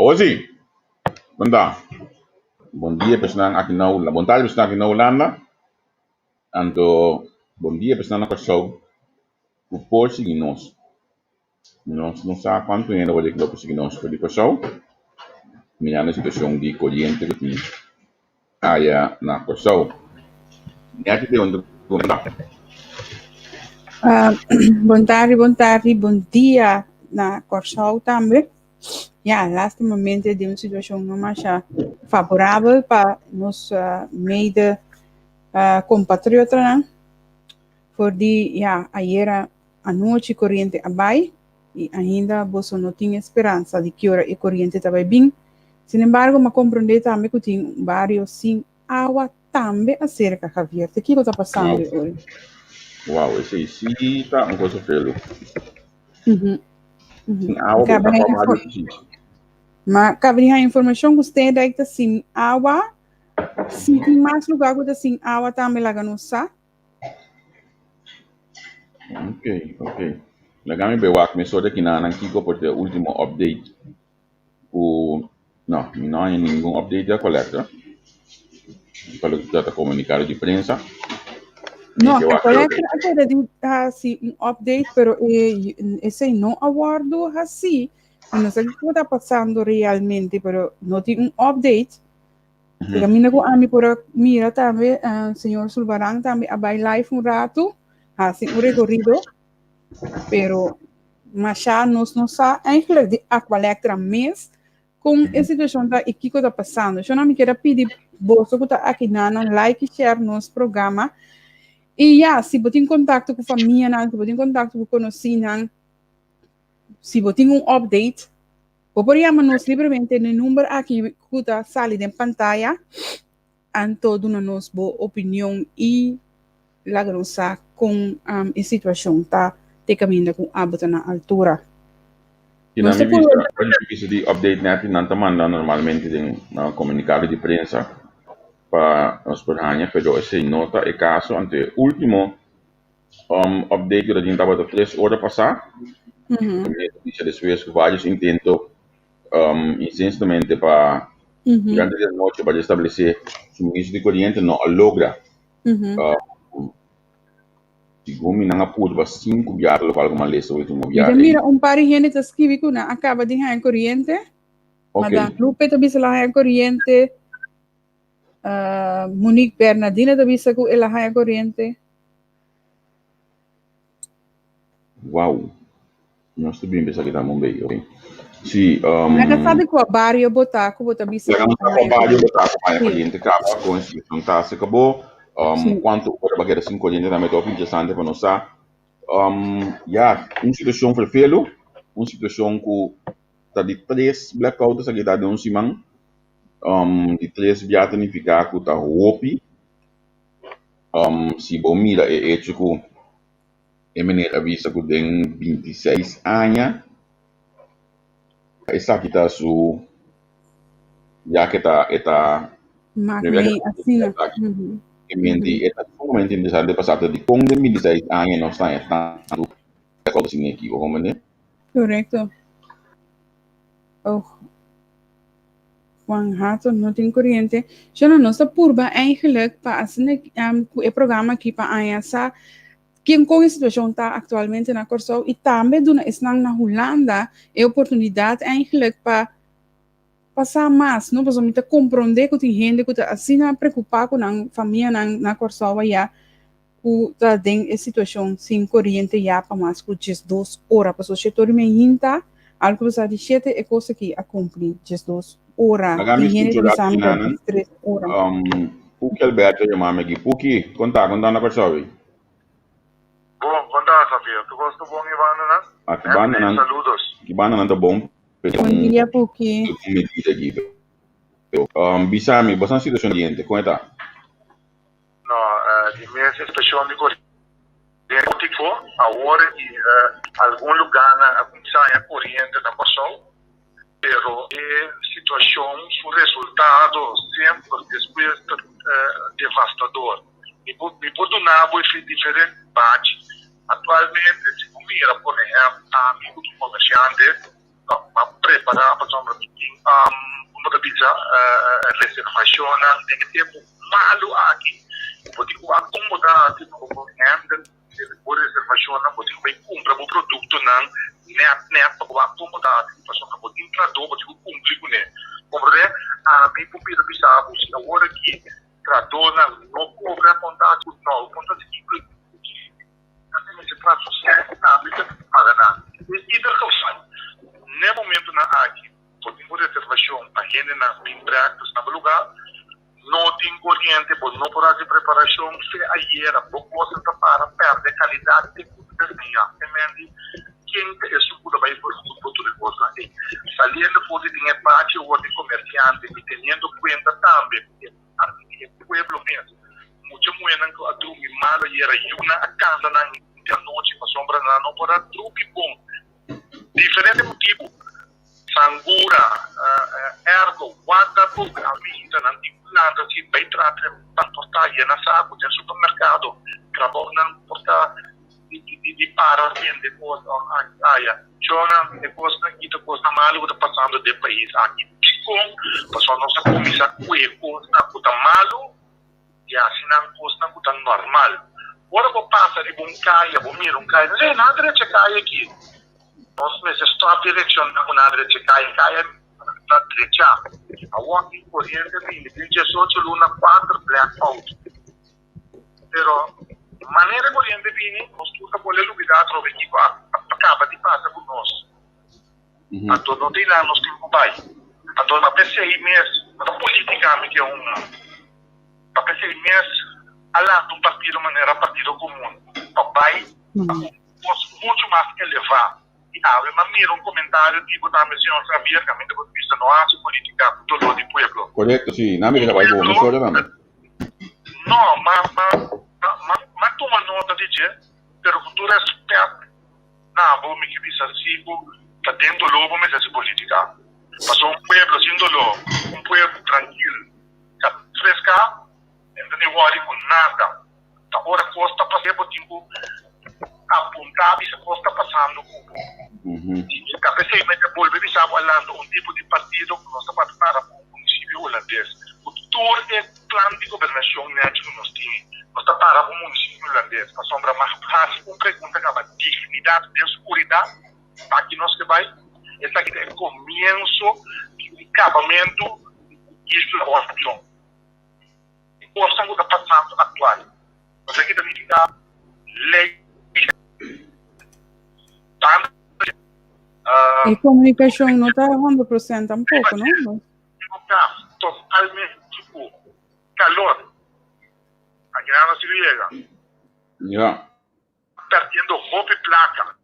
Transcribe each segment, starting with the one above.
Ozi, banda. Bom dia, pessoal aqui na Holanda. Bom tarde, pessoal aqui na Holanda. Anto, bom dia, pessoal na Kosovo. O por seguir nós. Nós não sabemos quanto ainda vai ter que seguir nós para o Kosovo. Minha situação de corrente que tem aí na Kosovo. E aqui de onde Bom tarde, bom dia na Kosovo também. Lastimamente de uma situação não mais favorável para nos mede compatriotas, né? Porque ayer à noite corrente abai e ainda você não tinha esperança de que hora a corrente estava bem. Sin embargo, me compreender também que tem vários sem água também acerca de Javier. O que está passando hoje? Uau, esse aí tá um coisa feio. Água está formada de mas cabe a informação que você tem que assim água, se tem mais lugar que assim água também lá no sa. Ok. Legal me bewa começou daqui na Kiko por ter último update. Não há nenhum update da coleta. Pelo que está comunicado de prensa. Não, a coleta até de assim um update, pero esse não aguardo assim. Não sei o que está passando realmente, pero não tem um update. Porque a mim com a mim por mira também, senhor Sulbarang também abai live um rato, assim um recorrido, pero mas já nós não sa eigenlijk a coleta mês com a situação da e que está passando. Eu não me quero pedir bolso que está aqui na like e share nosso programa. E se você tem contato com a família, se você tem contato com conhecidos, se você tem um update, você pode chamar-nos livremente no número aqui que está salido em pantalla, e toda a nossa boa opinião e a nossa com a situação está caminhando com a na altura. E na minha vista de update não manda normalmente um comunicado de prensa para os portanhas, pero esse nota é caso ante último update que a gente estava 3 horas passar. Depois que vários intentos insistentemente para durante a noite para estabelecer suministro de corrente não logra. Segundo não pude para 5 viagens local como lista último viagem. Mira, par de gente está escrevendo que acaba de ganhar corrente. Madame Lupe também se ganha corrente. Monique Bernardina também se ganha corrente. Uau! Nós estou bem pensando que está muito bem, ok? Sim. Nada sabe qual barrio botar, que botar bisa. Qual barrio botar com a corrente acaba com a instituição tá se acabou. Quanto para bater 5 corrente também é interessante para nós. Uma situação perfeita, uma situação que está de 3 blackouts aqui está de semana, de 3 viagens significa que está roupi. Se bom mira é hecho que é menina avisa que tem 26 anos. Essa aqui está su já que está mas assim está sumamente interessante passar de com 26 anos não está tanto blackouts em aqui, como né? Correto. Juan Hato não tem corrente. Já na nossa curva, eigenlijk, para o programa aqui para a essa quem com a situação está atualmente na Kosovo e também na Holanda, é oportunidade eigenlijk para passar mais, não para somente compreender que tem gente que está assim preocupado com a família na Kosovo já, que está em situação sem corrente já para mais que 2 horas, para o setor menina, algo que de 7 é coisa que a cumprir 2 horas. Tem gente que está em 3 horas. O que Alberto chamava aqui, porque contar na Kosovo. Bom, contar, Sofia. Tu gosta bom, Ivana, né? Saludos. Ivana, não tá bom. Bom dia, Puki. Bisami, você não situação de gente, conta. Não, de minha situação de corrente, agora em algum lugar na corrente na Kosovo, pero a situação, o resultado sempre depois devastador. E por do nabo é diferente parte. Atualmente, se mira, por exemplo, amigo do comerciante, preparar para sombra uma pizza reservação tem que ter malo aqui pode acomodar tipo handle por reservação pode comprar o produto não net para acomodar para sombra pode entrar pode cumprir com ele compreende a mim pupila bisabo se agora aqui tradona não cobra contato não contato que até esse prazo certo para nada e da no momento na aqui, podemos reservação a gente na bem practice na lugar, não tem corrente, não por fazer preparação, se aí era pouco para perder qualidade de desenhar, também quem é seguro vai por futuro coisa aí, saliendo pode ter parte o de comerciante e tendo conta também, porque o pueblo mesmo, muito muito a dormir mal e era uma a casa na noite para sombra não por a dormir bom diferente motivo sangura ergo guardabuc a vista não tem nada se vai transportar e na saco no supermercado trabalho não porta de para vender coisa aia chora depois que tu coisa malo está passando de país aqui com passou nossa comissão coisa puta malo e assim não coisa puta normal agora vou passar de caia vou mirar caia não nada de caia aqui nós necessitamos a direção na direita caia na direita a walking corrente de 18 luna 4 blackout pero maneira corrente vini nós tudo pode lugar trove que acaba de passar com nós a todo não tem lá nós temos pai a todo na PCI mesmo a política que é a PCI mesmo além de partido maneira partido comum papai muito mais elevado mas mira comentário tipo da menção sabia que a minha vista não há política todo de pueblo. Correto, sí, nada que vai bom, não só nada. Não, mas toma nota de que, pero tu respeito, não, vou me que bisa sigo, tá dentro do lobo mas essa política. Passou pueblo sendo lobo, pueblo tranquilo, tá fresca, não tem worry com nada. Tá hora costa passar por tempo apontar e se costa passando e cabeçamente volve a falando tipo de partido que nós estamos para o município holandês. O tour é plano de governação que nós temos. Nós estamos para o município holandês. A sombra mais fácil, uma pergunta que é a dignidade de segurança. Aqui nós que vai, essa aqui é o começo do acabamento e a opção. E o que está passando atual. Nós aqui também fica lei. A comunicação não está 100% tampouco, não? Está totalmente tipo calor. Aqui não se liga. Yeah. Perdendo roupa e placa.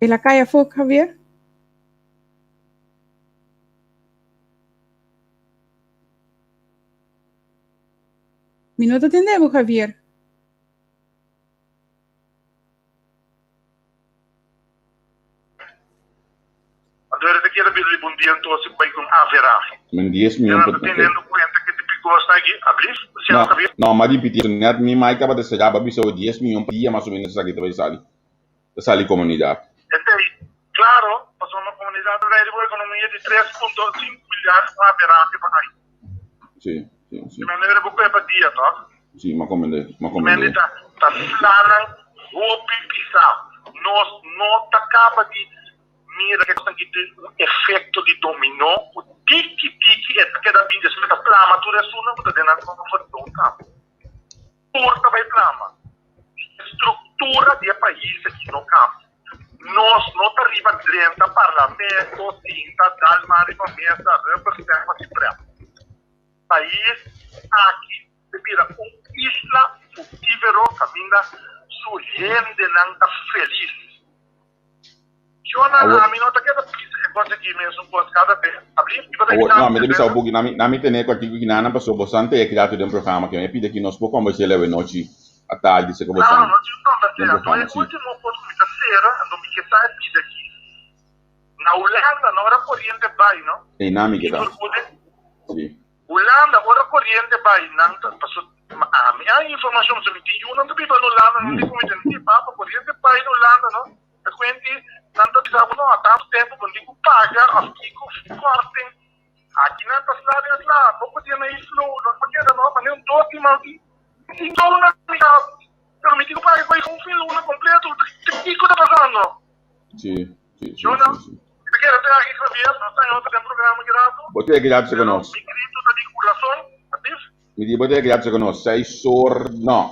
E la calle fogo, Javier? Minuto atendemos, Javier. Agora daqui a vida de bom dia então se vai com haverá. Men 10 miljoen per tendo conta que tipo gosta aqui, abrir? Não, mas repetir, net me mais acaba de ser já para 10 miljoen per dia mais ou menos aqui também sali comunidade. Então, claro, passou uma comunidade da economia de 3,5 milhares para haverá que para aí. Sim. Mas não era pouco para dia, tá? Sim, mas comende. Mas tá falando roupa pisar. Nós não acaba de mira que tem um efeito de dominó, o tique é que da bíblia se meta plama, tu resuna, tu dena como foi tá. Porta vai plama. Estrutura de país aqui no campo. Nós não tá riba dentro parlamento, tinta, dalma, riba mesa, representa sempre. País aqui, se vira isla frutífero, caminha, sua gente não está feliz. A mim não está querendo coisa aqui mesmo, cada vez. Não, mas deve ser um pouco, na minha tem que não passou bastante é criado de um programa que eu pedi que nós pouco mais leve noite à tarde se conversar. Não, é o último oportunidade será, não me que sai aqui. Na Holanda não era corrente vai, não? Dinâmica da. Sim. Holanda ora corrente vai, não passou a minha informação sobre o não tem para no lado não tem como entender para corrente pai no lado não é quente não tem sabe não há tanto tempo quando digo paga aqui com corte aqui não está lá pouco dia na flow não porque não mas não tô aqui mal então não me dá permite que pague com um filo não completo o que está passando sim perché la terra che via non sta in altro programma girato potete girato se conosco mi grito da di curação atif mi dico potete girato se conosco 6 sor no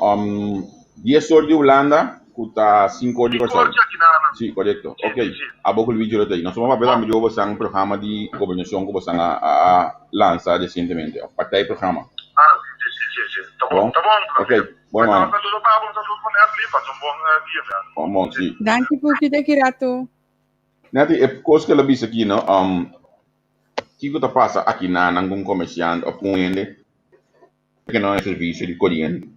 10 sor di Olanda custa 5 ore di Kosovo sì corretto ok a poco il video lo non sono per mi devo passare un programma di governazione che possiamo lanciare recentemente ho fatto il programma sì tá bom ok buon mano buon sì Danke Puki Kirato. Nati e coisa que ela disse aqui, não? Que está passa aqui na algum comerciante ou com ele que não é serviço de corrente.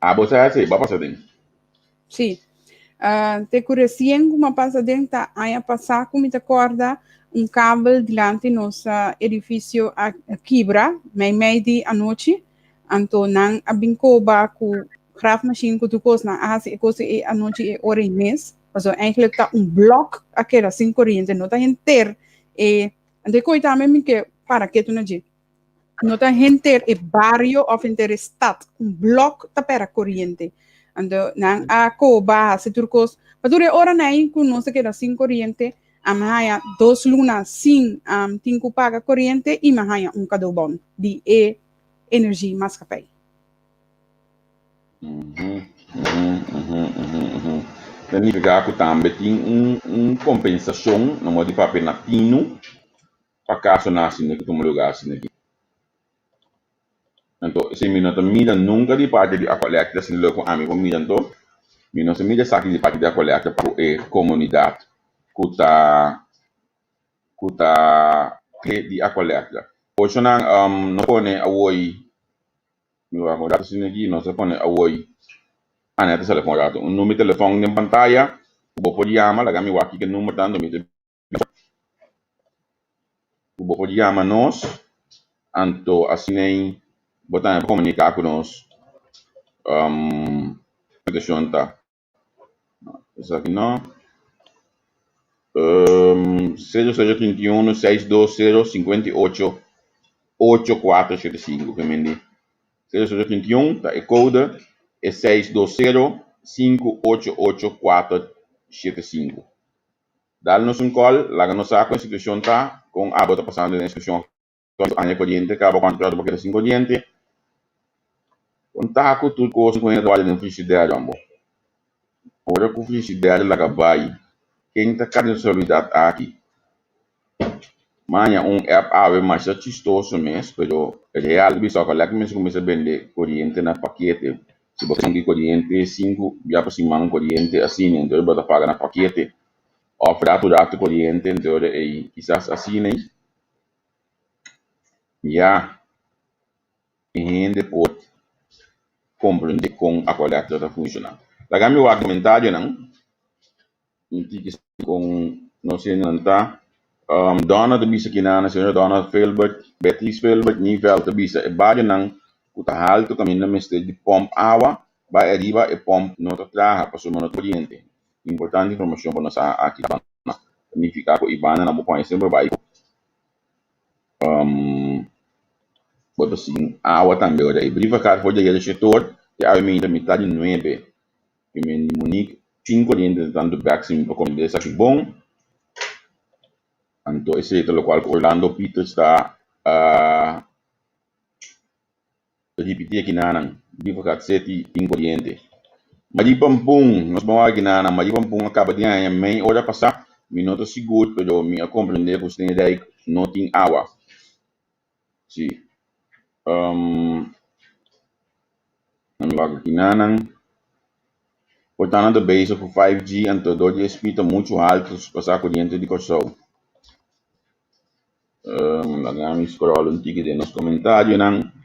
A você é assim, vai passar dentro. Sim. Te curiosidade como passa dentro, aí passar como te acorda cabo diante do nosso edifício a quebra, meio de a noite, então não abincoba com craft machine que tu coisa na coisa a noite é hora e mês. Also eigenlijk está bloco aquela sem corrente, não está inteiro e ande coi também que para que tu não diz, não está inteiro é barrio ou inteiro estado, bloco está para corrente, ando não a coba se turcos, mas dure hora nem com não se queda sem corrente, a maia 2 lunas sem tinco paga corrente e maia cadobon de energia mais café. Significa que também tem compensação no modo de papel natino para caso nasce que tu lugar assim aqui. Então, se me não mira nunca de parte de a coleta assim logo a mim com mira então, me não se mira saque de parte da coleta para a comunidade que de a coleta. Hoje não pone a oi, meu agora assim aqui não se pone a oi. Neta telefone rato un numero di telefono in pantalla dopo chiama la gamma aqui che numero tanto mi dopo chiama nos anto assim botar para comunicar com nós questão tá isso aqui não 0031 620 58 8475 que me 0031 tá é code é 620-588-475. Dá-nos call, láganos a instituição tá com a bota passando na instituição a corrente, acaba contrato porque é 5 corrente. Contato tudo coisa com ele do frigideiro, amor. Ora com frigideiro lá vai. Quem tá cada solidariedade aqui. Manha app ave mais chistoso mesmo, pero real bisa que lá começa a vender corrente na paquete. Se você tem corrente 5, já para cima corrente assim, então você paga na paquete, oferta corrente, então é quizás assim, né? Já gente pode compreender como a coleta está funcionando. Lá meu argumentário não, com não sei não tá, dona de bisa que na senhora dona Filbert, Beatriz Filbert, nível de bisa é básico não. Kuta alto caminho mestre de pompa água, vai arriba e pompa não traga para sua corrente. Importante informação para nós aqui. Significa que Ibana na boa sempre vai. Bota assim, água também olha. E briva cara foi de setor que a minha metade 9. Que me Monique 5 corrente tanto vaccine para comer isso aqui bom. Então esse é o qual Orlando Peter está repetir aqui na dificuldade 7 em corrente. Mas pampum, nós vamos aqui na mas pampum acaba de ganhar meia hora passar, minuto seguro, pero me compreender que você tem não tem água. Sim. Vamos aqui na portanto do base for 5G então dor de espírito muito alto passar corrente de Kosovo. Lagamos scroll um tique nos comentários não.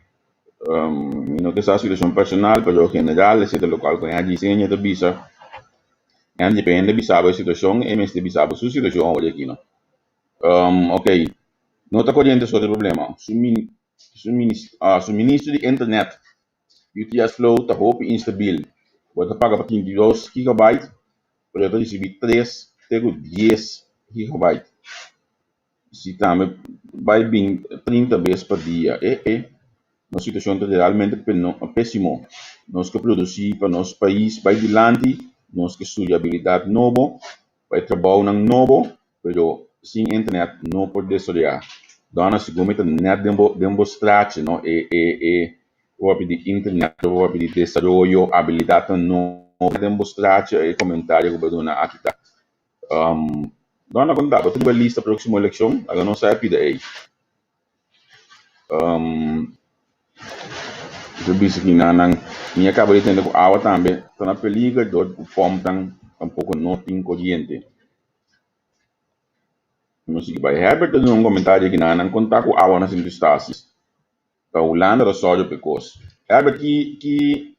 No que esa situación personal, pero en general, es lo cual con el diseño de visa, depende de la situación, y de su situación hoy aquí, ¿no? Ok, no está corriente sobre el problema. Suministro de internet, UTS Flow está hope instabil. Você paga para 22 GB, para eu receber 3, tenho 10 GB. Se também vai vir 30 vezes por dia, uma situação realmente péssima. Nós que produzir para nosso país vai adiante, nós que estudar habilidade nova, vai trabalhar novo, pero sem internet não pode desarrollar. Dona seguramente net demonstrar, não o de internet, o de desenvolvimento, habilidade não demonstrar e comentário que vai dar aqui tá. Dona quando dá, você vai lista para a próxima eleição, agora não sai pida aí. Eu disse que minha acaba de ter com água também, está na perigo de o pom um pouco não tem corrente. Não sei vai Herbert tem um comentário aqui na contar com água nas instâncias. Para o Holanda do sódio precoce. Herbert que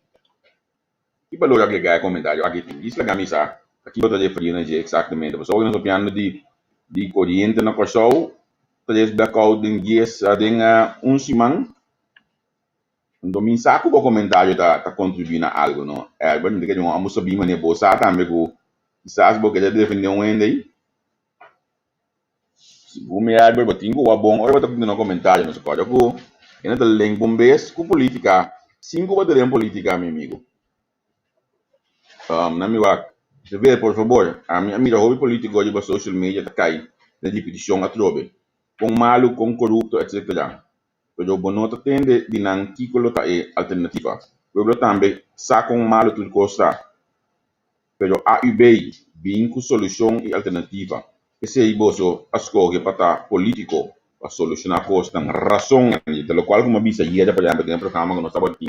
valor agregar comentário aqui tem. Isso é camisa. Aqui eu estou referindo exatamente. Você olha no piano de corrente na pessoa, três blackout em dias de semana. Então, meu saco o comentário tá contribuindo a algo, não? Herbert, não tem que eu sabia mas nem bolsa também que quizás porque já defendeu um aí. O meu Herbert botinho o bom, ora botar no comentário no seu eu ainda link bombes com política. 5 batalhas em política, meu amigo. Na minha ver, por favor, a minha hobby político de social media tá cai na divisão a trobe, com malo, com corrupto, etc. Pero bonota tende de nan título ta alternativa. Pueblo também saca malo tudo costa. Pero a UB vem com solução e alternativa. Esse aí boso escolhe para político para solucionar costa razão, de lo qual como bisa ia para exemplo tem programa que nós estamos aqui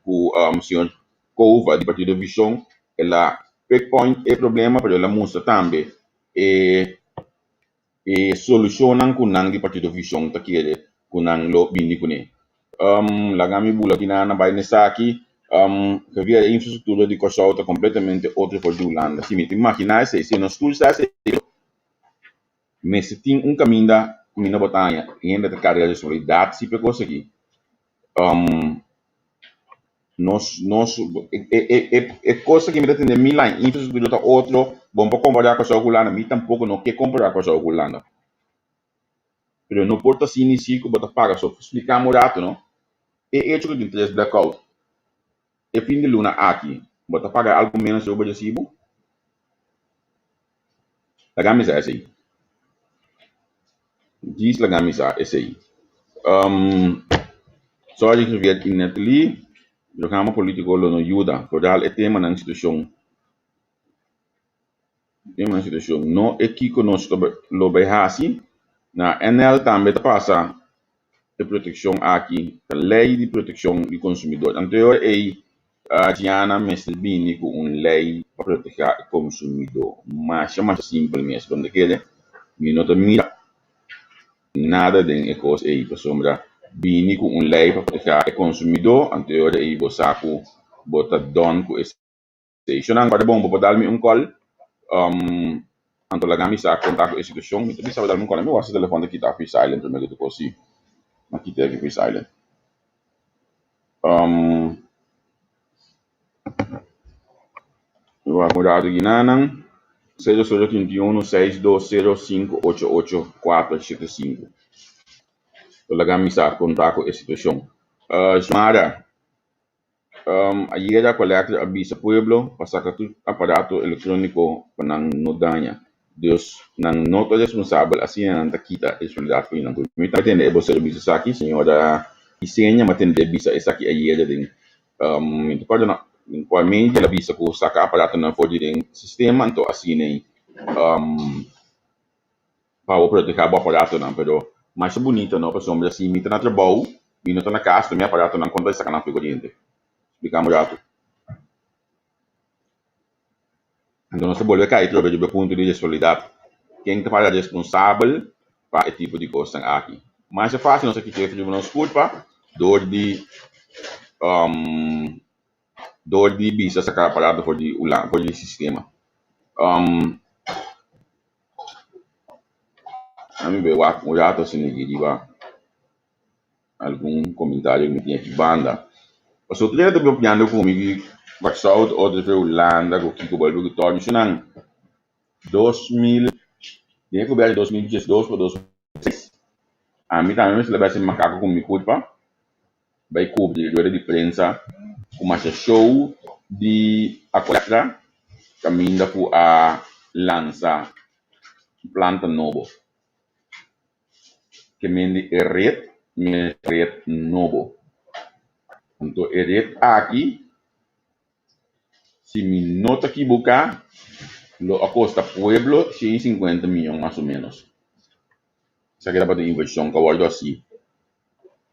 com o senhor Couva de Partido Visão, ela pick point é problema, pero ela mostra também e solucionam com nang de Partido Visão tá querer kunang lo bini kuni. Lagami bula kinana by Nesaki, que havia infraestrutura de Kosovo completamente outra por do Holanda. Se me imaginar se não estuda se mas se tem caminho da minha botanha e ainda de carga de solidariedade se pegou aqui. Coisa que me dá entender Milan infraestrutura tá outro bom para comparar com a Holanda, me tampouco não quer comparar com a Holanda. Pero não porta se inicia que bota paga só explicar morato, não? E hecho que de 3 blackout. E fim de luna aqui, bota paga algo menos sobre o recibo. La camisa é essa aí. Diz la camisa é essa aí. Só a gente vê aqui ali, o programa político não ajuda, por dar o tema na instituição. Não é que conosco lo behasi, na NL também passa de proteção aqui, a lei de proteção do consumidor. Anterior a Diana Mestelbini com uma lei para proteger o consumidor, mas é mais simples mesmo, onde quer, não mira nada de coisa aí, para sombra, Bini com uma lei para proteger o consumidor, anterior aí você bota don com esse. Se não agora bom, vou dar-me call, anto la camisa contato com a instituição, então bisa dar-me call, meu telefone aqui tá silent, primeiro do cosi, aqui tá aqui silent. Eu acordado aqui nanang 0031 6205 88475. Talaga misa contato com a situação. Chamada ayer a coleta avisa pueblo para sacar tu aparato electrónico para não danha. Deus não nota responsável assim não tá quita responsabilidade foi não. Me tá entendendo você serviço aqui senhora Isenya matende bisa essa aqui ayer de me pode não igualmente ela visa que sacar aparato na folha de sistema então assim nem para proteger o aparato não, pero mais bonito não, para sombra assim me tá na trabalho e não tá na casa meu aparato não quando sacar na corrente explicamos já então nós volvemos a cair sobre o ponto de responsabilidade quem está para responsável para esse tipo de coisa aqui mas é fácil nós aqui ter uma culpa dor de bisa sacar aparato por de sistema a mim veio o jato assim de algum comentário que me tinha aqui banda Mas o treino também opinando comigo, mas só outra vez Holanda, com Kiko Balbo, que torna isso não 2000, tem que ver 2012 para 2006. A mim também me lembra esse macaco com minha culpa, vai cobrir de prensa, com esse show de Aqualectra, caminho para lançar planta novo, que me red novo. Então, red aqui, se me nota que buscar, lo acosta pueblo 150 milhões mais ou menos. Essa aqui dá para ter inversão que eu guardo assim.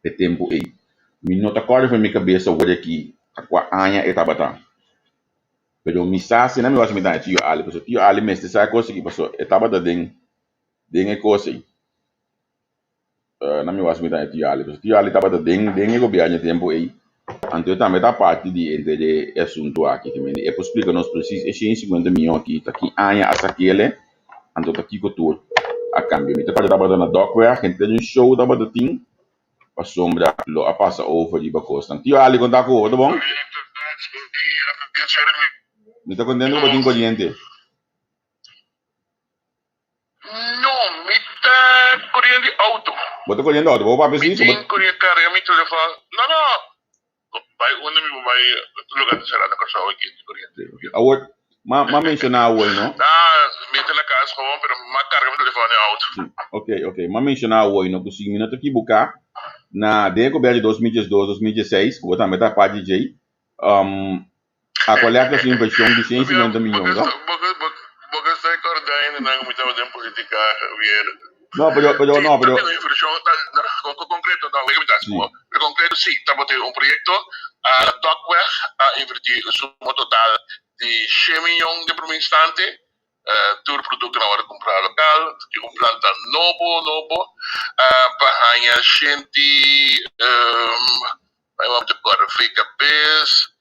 De tempo aí. Me nota qual foi minha cabeça hoje aqui. A qual anha etapa tá. Pero mi sasi na mi was mi dan tio Ali. Porque tio Ali mestre sai coisa que passou. Etapa da den é coisa aí. Na mi was mi dan tio Ali. Porque tio Ali etapa da den é governo tempo aí. Então também da parte de entender assunto aqui também. É para explicar nós precisamos é 150 milhões aqui. Tá aqui anha essa aquele. Então tá aqui com tudo. A câmbio. Me tá para na dockware. Gente tem um show da banda tim. A sombra lo a passa over di bacosta. Tio Ali conta com tá bom? Me tá contando com o corrente? Não, me tá corrente auto. Bota corrente auto, vou para preciso. Me tem corrente carga meu telefone. Não. Vai onde me vai lugar de será da casa aqui de corrente. Award, ma mencionar award, não? Me tem na casa com, pero ma carga meu telefone auto. Ok. Ma mencionar award, não consigo minuto aqui buscar na década de 2012, 2016, vou também tá para DJ. A coleta de inversão de 150 milhões, não? Porque está acordando na muita de política, não, pero concreto não, concreto sim, estamos tendo projeto a Dockware a invertir um total de 100 milhões de por instante, todo produto na hora de comprar local, planta novo, para a gente, vamos fica pés,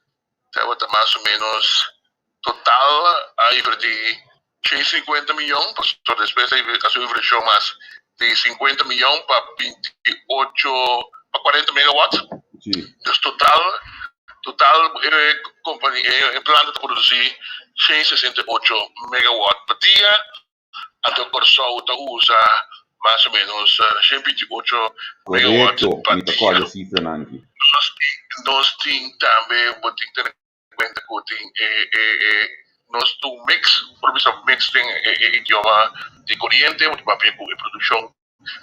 estava mais ou menos total a invertir 150 milhões, por despesa a sua inversão mais de 50 milhões para 28, para 40 megawatts. Sim. Total companhia planta de produzir 168 megawatts por dia, até o Corsol usa mais ou menos 128 megawatts por dia. Nós temos também, vou ter que ter em conta que nós temos mix, por mix tem idioma de corriente, o papel de produção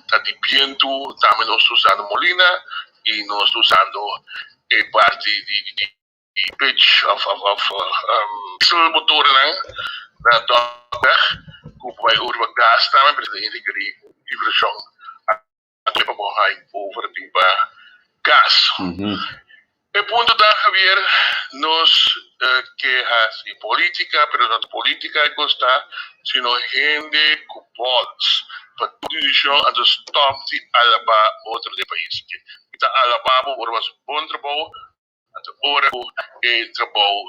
está de viento, também nós estamos usando molina e nós estamos usando parte de pitch of motor na Docker, que vai usar gás também para integrar a produção até para morrer over pipa gás. O ponto da Javier nos que hace política, pero no política gosta, sino gente com votos para posição a stop de alaba outro de país. Então alaba por mais bom trabalho, até hora o trabalho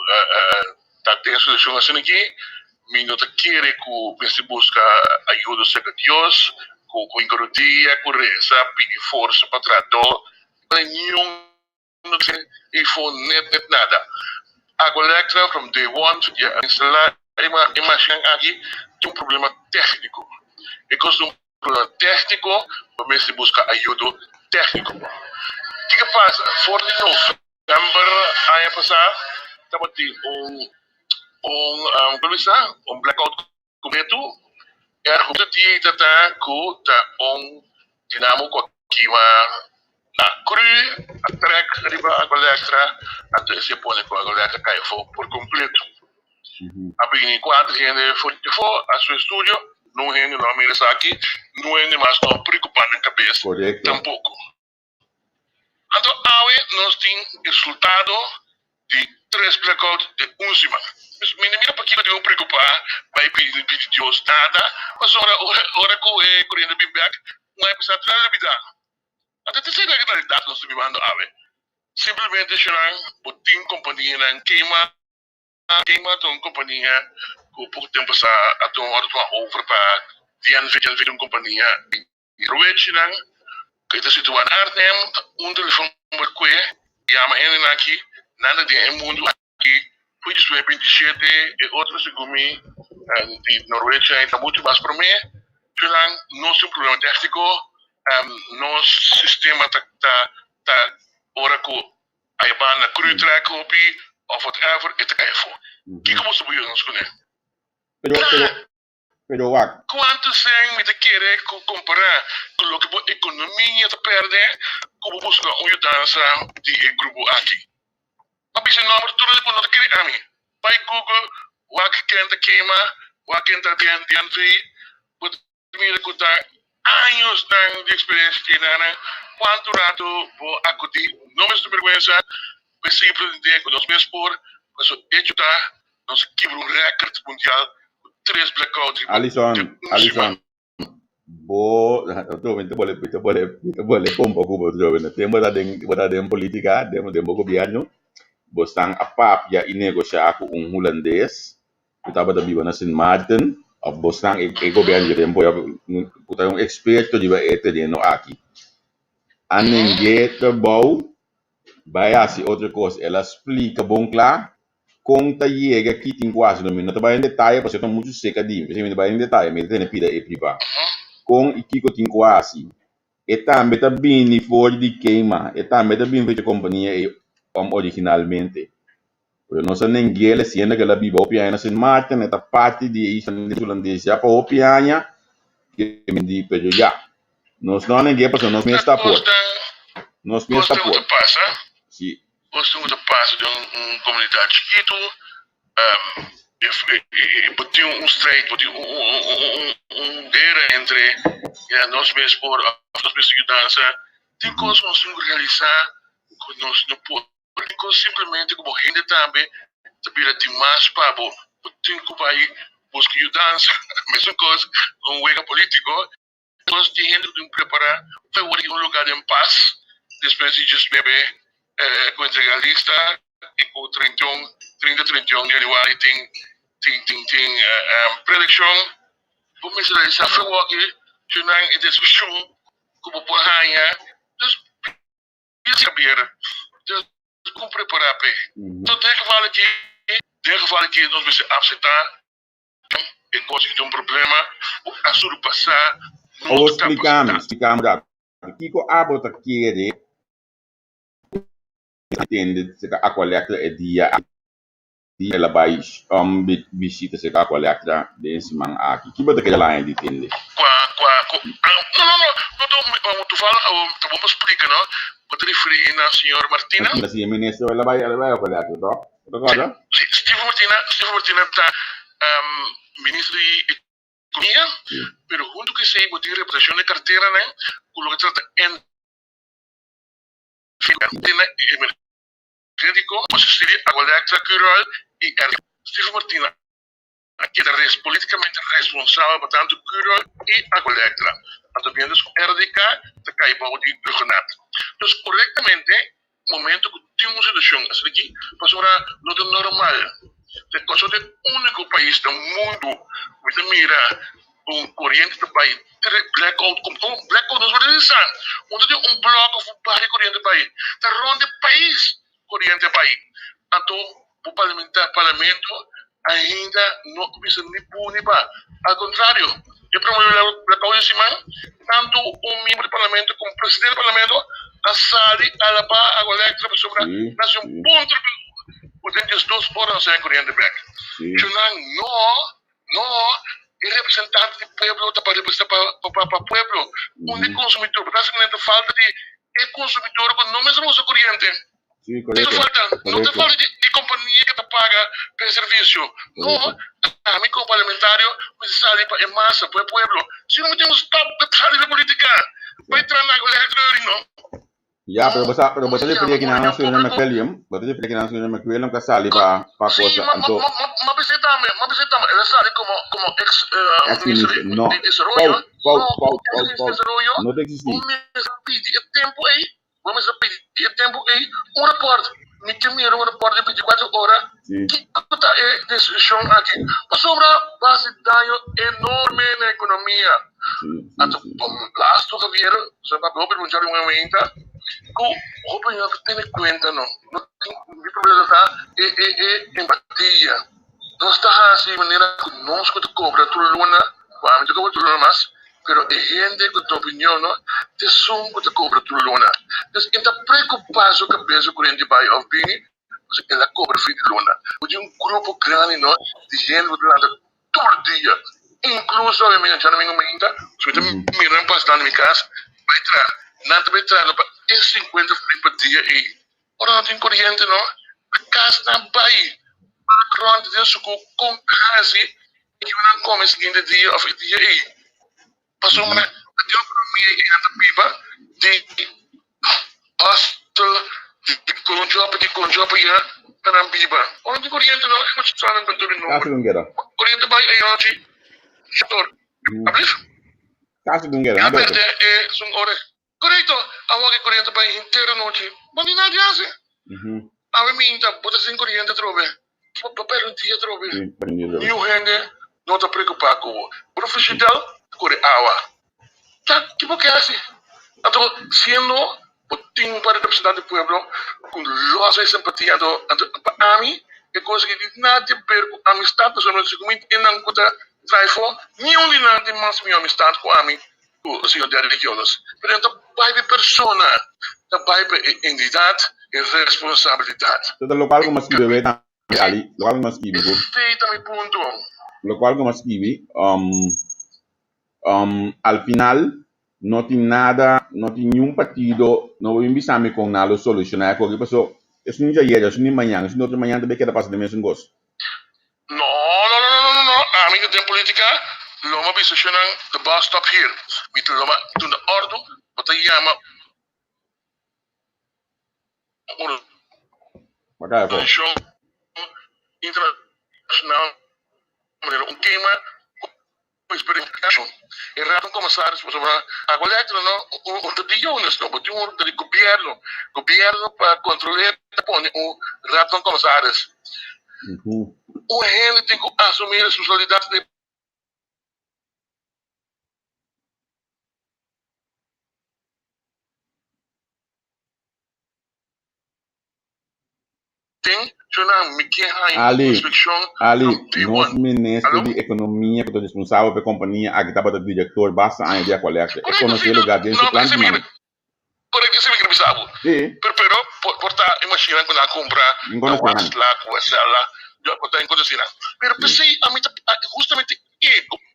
tá tem solução assim aqui. Minuto querer que se busca ajuda de Deus, com encoradia, com reza, pedir força para tratar, nenhum e for net nada. A collector from day one to instalar imagem aqui tem problema técnico. E com um problema técnico, você se busca ajuda técnico. O que passa? 4 de novembro, ano passado, estava tendo um blackout completo. Era o dia que está dinamo com na cru, a track, arriba a collectra, até se põe com a collectra cai por completo. A bem 4 gente foi a seu estúdio, não é não me aqui, não é mais não preocupado na cabeça, correcto. Tampouco. Então, nós temos resultado de 3 blackouts de 1 semana. Mas mira para que eu preocupar, vai pedir Deus nada, mas ora que o correndo bem back, não é para trazer a vida. Até terceira realidade nós estamos vivendo simplesmente chegando botim companhia na queima uma companhia que por tempo está a ter uma over para diante uma companhia e roete não que está situado em Arnhem telefone que chama ele aqui nada de mundo aqui. Fui de 27 e outros segundo de Noruega ainda muito mais para mim. Então, nosso problema técnico, nosso sistema está ora com a Ibana cruise track ou whatever, e está o que você pode nos Pero Wak. Quanto sem me querer comparar com o que a economia está perdendo, como buscar uma mudança de grupo aqui. Mas se não abertura de quando querer a mim, vai Google, Wak quem queima, Wak quem está dentro, pode me recordar anos de experiência que nada, quanto rato vou acudir, não me vergonha, possível de com os meus por, mas o hecho está, nós quebramos recorde mundial. Alison, bo, tu boleh pom aku betul. Temo da política, demo governo, bostang apap ya inegociar com holandês, tu tava da biba na Sint Maarten, of bostang governo tempo ya puta experto de italiano aqui. Ninguém bom, vai assim outra coisa, ela explica bom claro. Conta chega aqui tem quase no minuto, vai em detalhe, porque eu estou muito seca de mim, vai em detalhe, mas tem pida e privar. Com e que tem quase, e também está bem fora de queima, e também está bem feita a companhia originalmente. Porque não sei ninguém le siendo que la viva opiana sin Martin, esta parte de isso holandês já para opiana, que me di pero já. Nós não ninguém passou, nós me está por. Nós me está por. Sim. Você não passa de uma comunidade chiquito, tem estreito, guerra entre nós mesmos por nós mesmos segurança, tem coisas que nós temos que realizar, que nós não podemos, tem coisas simplesmente como gente também, também tem mais para tem que vai buscar ajudança, a mesma coisa, um wega político, nós temos que preparar para um lugar em paz, depois de just beber com integralista e com 30-31 de januário tem preleção vamos realizar o que tinha em discussão como por rainha isso saber como preparar bem então tem que falar que nós vamos aceitar e conseguir um problema a surpassar ou explicamos já que o abota querer entende se a coleta é dia ela vai visita se a coleta de cima aqui que bota que ela ainda entende não tu fala tu vamos explicar não pode referir na senhora Martina sim ministro ela vai a coleta tá Steve Martina está ministro de economia pero junto que se botar representação de carteira né coloca em crítico, seria a coleta cultural e Steve Martina, que é politicamente responsável por tanto cultural e a coleta. Também os RDK, que cai para o de Renato. Então, corretamente, momento que tem uma situação assim, passou não é normal. É quase o único país do mundo que mira corrente do país, blackout, como blackout nos organizam, onde tem bloco de corrente do país, está ronde país corrente do país. Então, o parlamento ainda não começa nem pune para, ao contrário, eu promovo o blackout em cima, tanto o membro do parlamento como o presidente do parlamento, a sali a la paz, a coleta sobre a nação, ponto, potente as 2 horas sem corrente black. Não, el representante del pueblo para representar para el pueblo, un consumidor, básicamente falta de consumidor con no mesmo uso corriente. Sí, correcto. No te falta de compañía que te paga el servicio. No, a mí como parlamentario, pues sale en masa para el pueblo. Si no tenemos stop de salir de política, va a entrar en la no. Ya, pero vos te pedí que no nos suene a McWilliam, vos te pedí que no nos suene a McWilliam que sale para cosa. Sí, ma visitame, él sale como ex-ministro de desarrollo. No te existe. Vamos a pedir tempo aí, um reporte. Me chamaram um reporte de 24 horas. Que está a decisão aqui. Mas sobre base de dano enorme na economia. Então, lá estou a ver, sobre a perguntar uma momento, que o opinião que tem em conta, não o problema é empatia. Não está assim, maneira que nós que cobra tudo luna, vamos te cobra tudo luna mais, pero a gente que tem opinião, não, te som que te cobra tudo luna. Então, está preocupado com a cabeça que a gente vai ouvir, ela cobra fim de luna. Porque grupo grande, não, de gente que anda todo dia. Incluso, obviamente, já não me engano, se eu me lembro bastante na minha casa, vai entrar, nada vai entrar, é 50 por dia e, ora, não tem corrente, não, a casa não vai. Rond de su com assim e não come o seguinte dia ou dia aí passou uma economia e anda pipa de hostel de conjob ya para pipa onde corriente não é muito estranho quando ele não corriente vai aí hoje setor abrir caso de guerra a perde é são horas correto a hora corriente vai inteira noite mas não adianta a mim então bota sem corriente trove per un dia trovi new gente não está preocupado com o profissional com a água tá tipo que é assim então se não tem para representar o povo com loja e simpatia a mim é coisa que nada a ver com amistade pessoas que me não conta traifo nenhum de nada mais minha amistade com a mim o senhor de religiosos portanto vai de persona vai de entidade e responsabilidade todo local como se deve Ali, lo cual más kiwi. Lo cual más kiwi. Al final no tiene nada, no tiene ni un partido, no voy a invitarme con nada a solucionar porque pasó. Es un día ayer, es un mañana, es un otro mañana también queda pasando de mes un gozo. No. A mí que tengo política, lo más visionan the bus stop here. Mito lo más tú na ordo, o te llama. Show internacional, maneira queima experimentação. E rato comissários para a coleta não o trilhões não, porque do governo para controlar o rato comissários. O gente tem que assumir a responsabilidade de Ali, nosso ministro de Economia, que é responsável pela companhia, que estava do diretor, basta a ideia coleta. É conhecer o lugar dentro do plano de mão. Correto, isso é o que sabe. Pero, portar, imagina quando a comprar, lá, com essa lá, já portar em condição. Pero, pensei, a mim, justamente,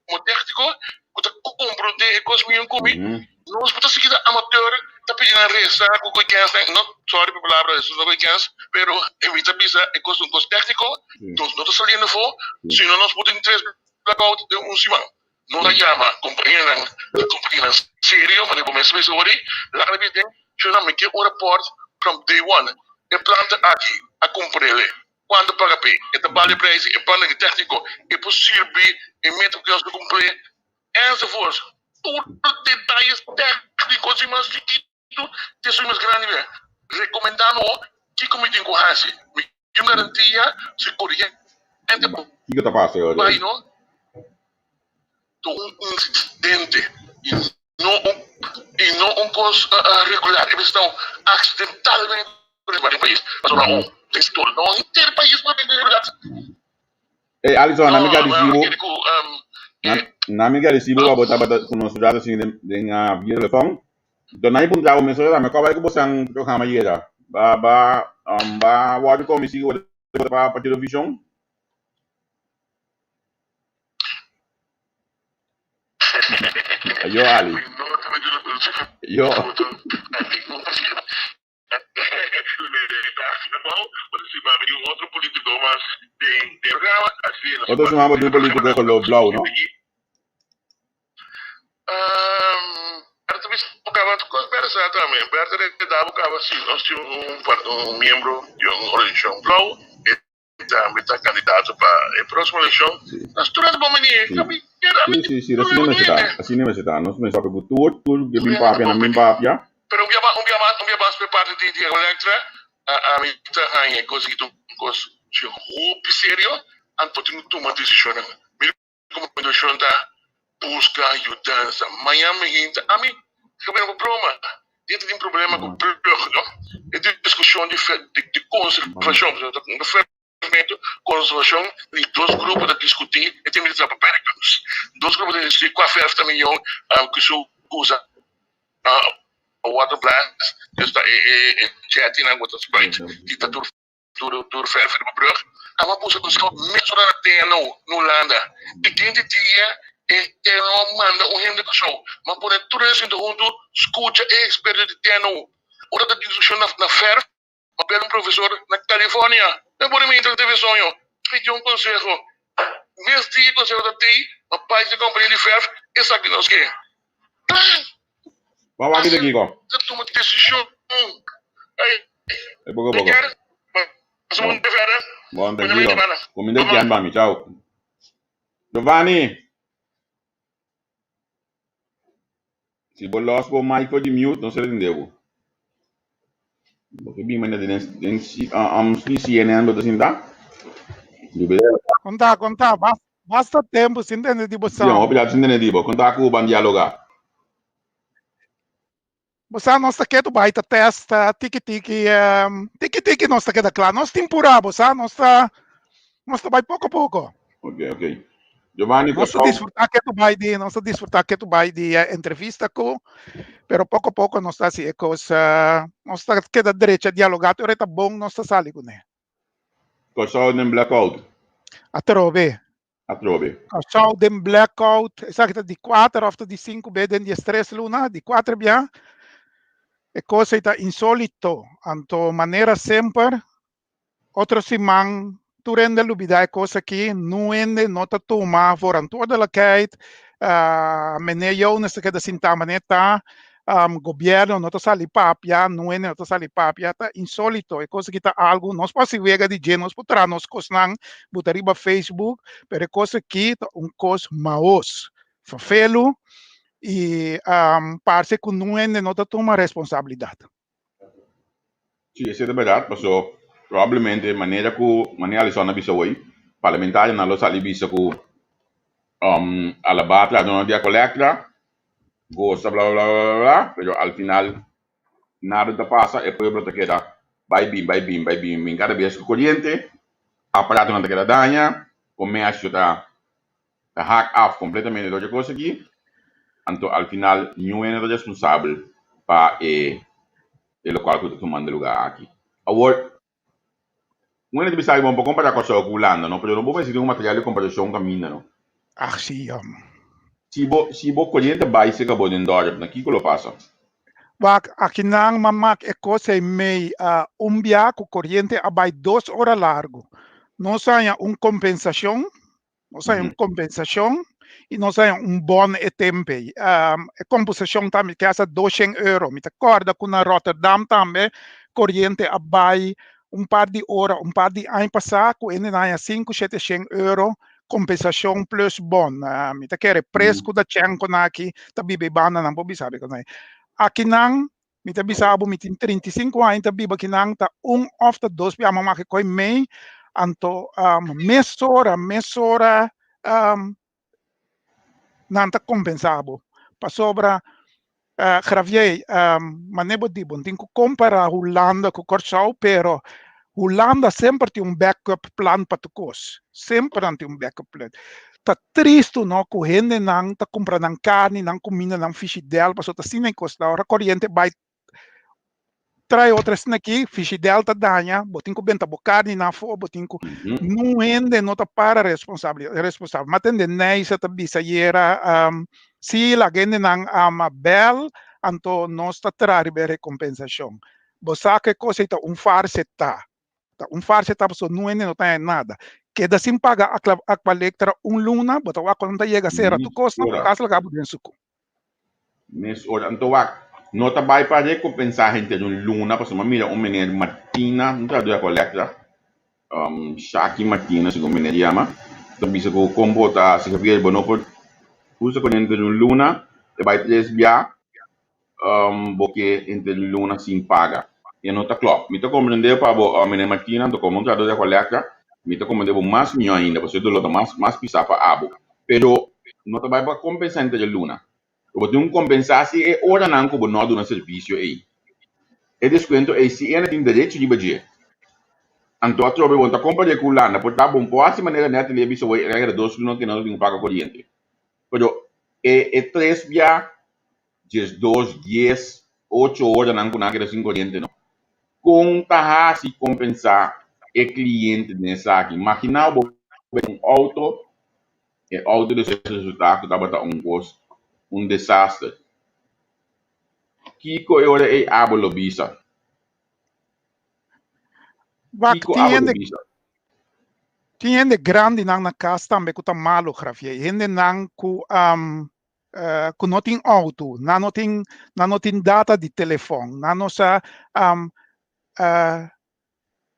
como técnico, quando compro de cosmium comigo, nós podemos seguir amador, tá pedindo a reza, com o que não, sorry por palavra, isso não é que pero evita bisa é custo técnico, não está saliendo fora, senão nós podemos ter blackout de semana. Não la llama, companhia sério, mas depois me sorri, lá que tem, eu me quero um report from day one. É planta aqui, a cumprir quando paga pay, é trabalho preço, é plano técnico, é possível, é método que nós cumprir, enzovoort. Tudo detalhes técnicos e mais chiquito, que são mais grandes. Recomendando que comitem com Hansi, me garantia se corriente. O que está passando? Vai, não? Um incidente e não coisa regular. Eles estão acidentalmente no país. Mas não, tem história. Não, inteiro país não é verdade. Alisson, na minha na minha recibo a botar com nossos dados assim na via telefone. Então na punta o mensagem da minha colega que você não toca mais era. Ba wadu ko misi ko pa partido vision. Yo Ali. Yo. Outro político mas de programa assim. Outro chamamos de político com o blau, não? Exatamente. Berta de dava o assim, nós tínhamos um membro de uma organização Blau, e também está candidato para a próxima eleição. Nós todos vamos venir. Sim, assim não vai ser. Nós vamos fazer tudo que bem papia na minha papia. Pero um dia mais por parte de Electra, a minha é coisa que tu se roupa sério, antes de tomar decisão. Mesmo como a decisão da busca ajudança, amanhã me a mim, que é um problema. Dit is een probleem com brug, não? É de discussão de conservação, conservação, e dois grupos de discutir, e tem que trabalhar para dois grupos de discutir, com a FEF também, que se usa water blast, dus dat chatting en wat spijt, die dat door verder de brug. En wat moest ik dus gewoon met zo'n teno, no landa. Ik denk dat die teno manda o hem de zo. Maar voor het toerisme de hond escuta expert de teno. Ora dat discussão na ver, maar per een professor na California. Dan voor me inter televisão yo. Ik een consejo. Mes die consejo dat die, maar país de companhia de verf, is dat die nog geen. Vamos aqui daqui, Igor. Toma decisão. É pouco. Bom, tranquilo. Comida aqui, Anbami. Tchau. Giovanni. Se você lost por mic de mute, não se entendeu. Porque bem, mas nem CNN, mas assim dá. Conta. Basta tempo, se entende de você. Não, obrigado, se entende de você. Conta com o bom dialogar. Você não está quieto, baita testa, tiki-tiki, não está quieto, claro. Nós temporada, você não está vai pouco a pouco. Ok. Giovanni, nós desfrutar que tu vai de entrevista com, pero pouco a pouco nós está assim, nós está queda direita dialogar, tu está bom, nós está sali com ele. Coçou nem blackout. Atrobe. Coçou nem blackout, exact de 4 of de 5 beden de stress luna, de 4 bem. É coisa insólito, anto maneira sempre, outro simang, tu rende lubida é coisa que não ende nota toma foran toda a keit, meneu nessa que da sintama neta, governo nota sali papia, não ende nota sali papia, tá insólito, é coisa que tá algo, nós pode ver de genos putra nós cosnang, butariba Facebook, pero é coisa que tá coisa maos, fafelo. E parece que não é nota toma responsabilidade. Sim, isso é verdade, porque provavelmente a maneira a lição na bisa hoje, parlamentar na loja ali bisa que a la batra não dia colecta, gosta blá blá blá blá, mas ao final nada te passa e depois você queda vai bem, cada vez que corrente, aparato não te queda danha, comércio tá hack off completamente de outra coisa aqui. Então, ao final, não é responsável para o local que está tomando lugar aqui. Agora, não é de pensar um pouco comparar com a Holanda, não? Porque não vou fazer um material de comparação caminho, não? Sim, Se você corrente vai ser acabou de andar, aqui que lo passa? Aqui não, mamak é coisa meio biá com corrente vai 2 horas largo. Não sai compensação, e nós temos bom tempo. A composição também que é €200. Me acorda que na Rotterdam também corrente vai par de horas, par de anos passar, que ainda há €500-700 compensação plus bom. Me quer preço da chanco aqui, também bebana não pode saber que não. Aqui não, me bisabo me tem 35 anos, também aqui não tá of the 2 para mamar que coi mei, anto mesora não está compensado. Para sobra, Javier, maneiro de bom, tem que comparar a Holanda com Corsau, pero Holanda sempre tem backup plan para tucos. Sempre tem backup plan. Está triste, não, que a gente não está comprando carne, não comida, não fichidel, para só está sem custa. Agora, a corrente vai trai outras aqui, fichidel tá danha, botinho benta carne na fo, botinho não ende nota para responsável, mas tende neisa tá bisa era se la gente não ama bel, anto nós tá trazer recompensação. Bosa que coisa tá farse tá pessoa não ende nota nada. Que da sim paga a colecta luna, bota a quando chega a ser tu costa, casa acaba de suco. Nes ora anto não está bem para recompensar a gente de luna, porque uma mira menina Martina, não está doendo a colecta, Shaki Martina, se como menina chama, também se com combo tá se que bonopor, usa com gente de luna, e vai 3 dia, porque entre luna sem paga, e não está claro. Me está compreendendo para a menina Martina, então como não está doendo a colecta, me está compreendendo mais milhões ainda, porque do lado mais pisar para abo, pero não está bem para compensar a gente de luna. Eu tenho compensação e ora não como não do serviço aí. E desconto é se ainda tem direito de budget. Então, a tropa vai comprar com lana, por tá bom, pode maneira neta ele bicho vai regra dos não que não tem paga corrente. Pero é 3 via 2, 10, 8 horas não com nada sem corrente não. Com tá se compensar o cliente nessa aqui. Imagina um auto desse resultado que estava um desastre. Kiko ora é abolo bisa. Kiko abolo bisa. Tinha grande na casa também que tá malo, grafia. Gente não ku não tem auto, não tem data de telefone, não sa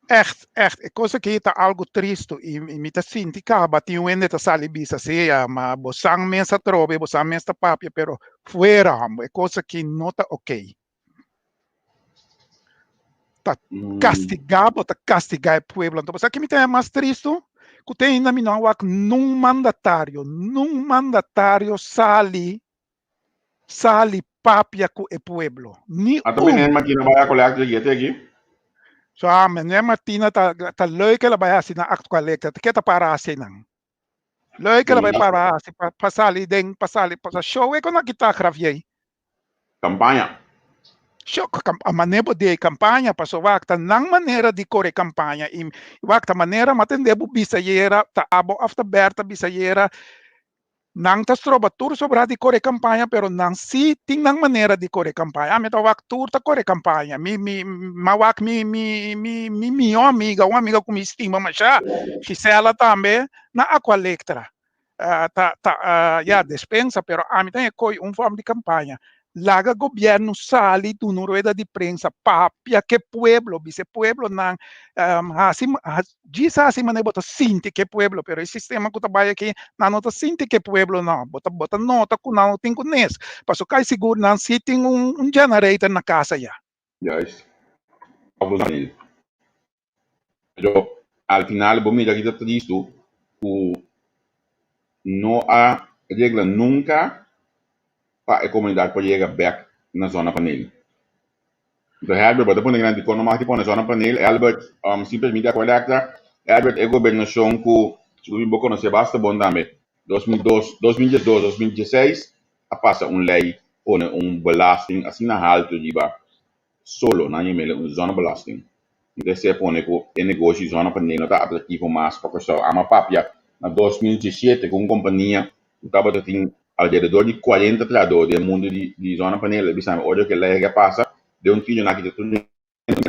echt, é coisa que tá algo triste e me tá sinti acaba tinha um ende tá sali bisa se mas bosang mesa trobe, bosang mesa papia, pero fuera, é coisa que não tá ok. Tá castigar o pueblo. Então, sabe que me tem mais triste? Que tem ainda num mandatário sali papia com o pueblo. Ni a também Martina vai colher aqui. So, menina Martina tá leuk que ela vai assim na acto collecta, que tá para assim não. Leuk que ela vai para assim passar ali dentro, passar show é quando kita graviei. Campanha. Show a maneira de campanha passou wakta nang maneira de correr campanha e wakta maneira matendebo bisayera ta abo after berta bisayera nang tas troba tur sobra de correr campanha pero nang si ting nang maneira de correr campanha me ta wak tur ta correr campanha mi amiga uma amiga com me estima mas já Gisela também na Aqualectra despensa pero a mim tem forma de campanha. Laga governo sali tu no rueda de prensa papia que pueblo vice pueblo nang assim mané bota sinti que pueblo pero o sistema que trabalha aqui não nota sinti que pueblo não bota nota que não tem conhece passo cai seguro não se tem generator na casa já Juist. Pero al final vos mira que está triste que não há regra nunca para a comunidade para chegar back na zona panel. Então, Herbert, bota põe grande quando mais tipo na zona panel, Herbert, simplesmente a coleta, Herbert é governação que se você não conhece basta bom também. 2012, 2016, a passa lei ou belasting assim na alto de solo na nível de zona belasting. Então, se põe que o negócio zona panel não está atrativo mais para pessoal. A papia na 2017 com companhia estava tendo alrededor de 40 trabalhadores do mundo de zona panela, bisama olha que ela passa de filho na arquitetura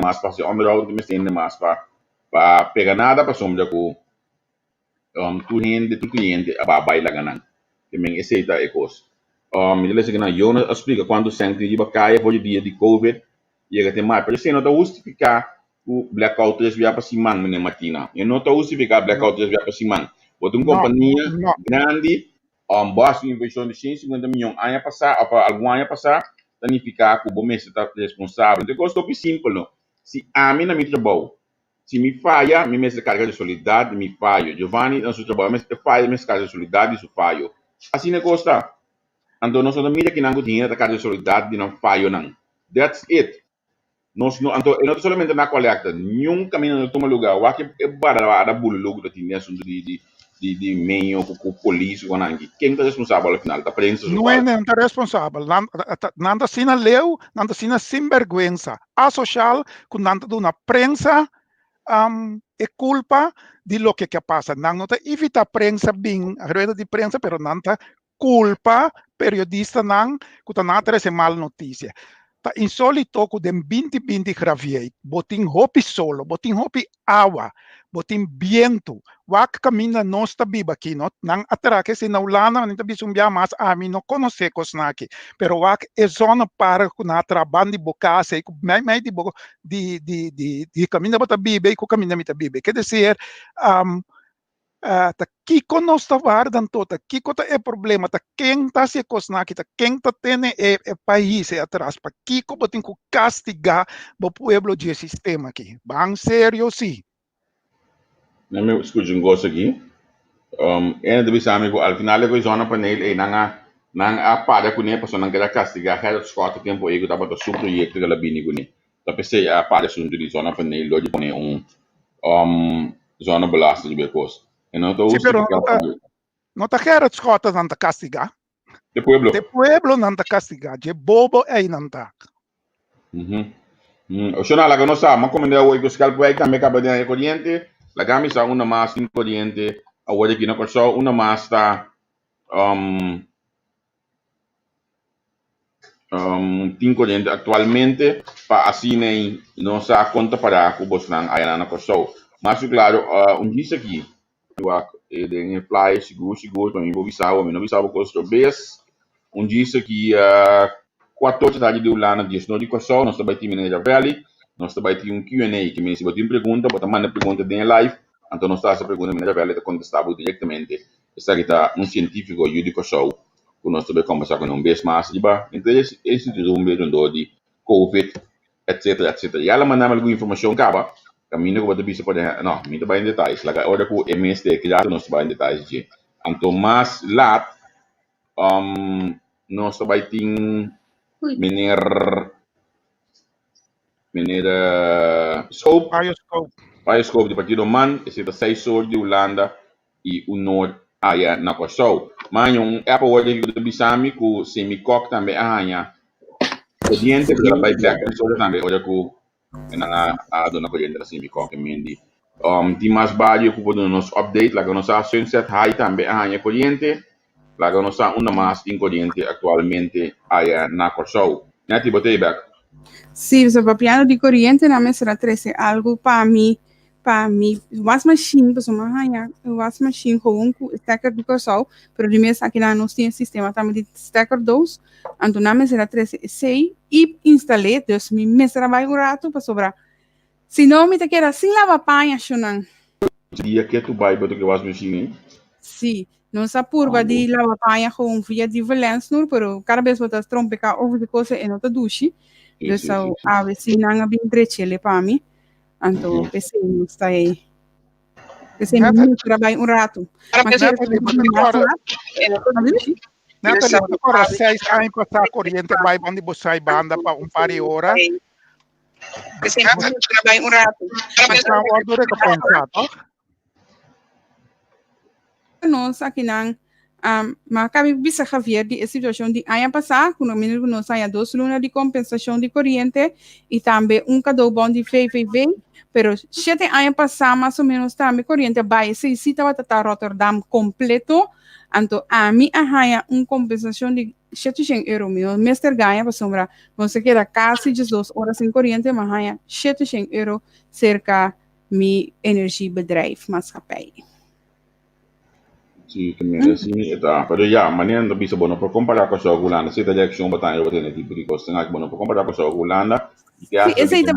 mais para ser homem que me sente mais para pegar nada para sombra com tu cliente a baila ganhando que me aceita é coisa me diz que na Jonas explica quando sente de bacaia por dia de covid e ele tem mais para isso não está justificar o blackout 3 via para cima na matina e não está justificar blackout 3 via para cima botou uma companhia grande basta investição de 150 milhões ano passado, algum ano passado, significa que o bom mês está responsável. Então, eu estou simples. Se a mim, na minha trabalho, se me falha, me mete carga de solidariedade, me falho. Giovanni, no seu trabalho, me falha, me carga de solidariedade, isso falho. Assim não gosta. Então, nós não mira que não dinheiro da carga de solidariedade, não falho, não. That's it. Nós não, então, não somente na coleta, nenhum caminho não toma lugar. O que é para bolo logo da tinha de meio com polícia com ninguém. Quem está responsável ao final? Da prensa? Não é nem responsável. Nanda sina leu, nanda sina sinvergüenza. A social, com nanda na prensa, é culpa de lo que passa. Não está evita a prensa bem, a rueda de prensa, pero nanda culpa periodista não, que não traz mal notícia. Tá insólito que dem 2020 graviei, botin hopi solo, botin hopi água, botin viento, wak camina não está viva aqui, não atraque se não lana, não está bisumbiar mais a mim não conhece coisa aqui, pero wak é zona para que na trabalho de boca, sei que mais de camina bota viva e que camina mita viva, quer dizer kiko não está guardando toda, kiko tá é problema, tá quem tá se cosna aqui, tá quem tá tendo é país atrás, para kiko botem que castigar o povo de sistema aqui, bem sério sim. Não me escuto um gosto aqui. Deve saber que ao final é que zona panel é Nang apa da kunia paso nang kaya castigar kaya Scott tempo ego dapat o subprojeto da labini kuni. Tapi se apa da sunto di zona panel lo di pone zona belasting di bekos. E non to Sì, usi però nota che era Scott non ta castiga. de pueblo. De pueblo non ta castiga, je bobo e non ta. O shona la conosa, ma come da vuoi che scalpo ai cambia capa di corriente, la camisa una más in corriente, a vuoi che no corso una más sta tin corriente actualmente pa asine non sa conta para cubos nang ayana corso. Mas claro, dice aqui, de apply seguro, para mim vou bisava costo base, dice aqui 14 tarde de ulana 10 no di corso, nós trabalhamos em Mineira Valley, nós trabalhamos um Q&A, que me se botar pergunta, botar manda pergunta em live, então nós estamos pergunta em Mineira Valley, tá contestado diretamente. Essa aqui tá científico de corso, que nós também conversar com um base mas de ba, então esse de um base de COVID, etc. E ela mandava alguma informação caba, caminho que você bisa pode não, me trabalha em detalhes, lá agora com MST que já nós trabalhamos em detalhes de, então mais lá nós trabalhamos em meneer Bioscope de Partido Man, esse da 6 horas de Holanda e o Norte aí na Kosovo. Mas um Apple Watch de Bisami com semi-cock também arranha. O diante pela bike solo também olha com a dona corrente da semi-cock mendi. Tem mais vários que podem nos update, lá que nós a Sunset High também arranha corrente, lá que nós uma mais em corrente atualmente aí na Kosovo. Nati botei back. Sim, sobre o piano de corrente na mesa será 13 algo para mim, washing machine, pessoal, mas washing machine com um stacker do casal, pero de mesa aqui nós tem sistema também de stacker 2, então na mesa será 13 sei e instalei, então me mesa vai um rato para sobrar. Se não me te quer assim lava panha, chonan. Dia que tu vai botar que washing machine? Sim. Não se apurva de lavar panha com via de valência, pero cada vez que você trompe cá over de coisa e não te duche. Então, a vecina não bem trechele para mim. Então, pensei não está aí. Pensei não trabalho rato. Mas já agora 6 anos passar a corrente vai onde você banda para par de horas. Pensei não trabalho rato. Mas não ordem que pensar. Nós aqui não mas cabe bisa Javier de situação de ano passado quando nós saia 2 lunas de compensação de corrente e também cada bom de VVV, pero 7 anos passado mais ou menos também corrente vai se estava a Rotterdam completo, então a mim arranha compensação de 700 euros meu mestre ganha para sombra você queda quase 2 horas sem corrente mas arranha 700 euros cerca mi energiebedrijf maatschappij. Sì, sì, però ja, maneira não bisa bono para comparar com a sua Holanda, se a direção botar eu tenho tipo de coisa, não é bono para comparar com a sua Holanda. Essa é de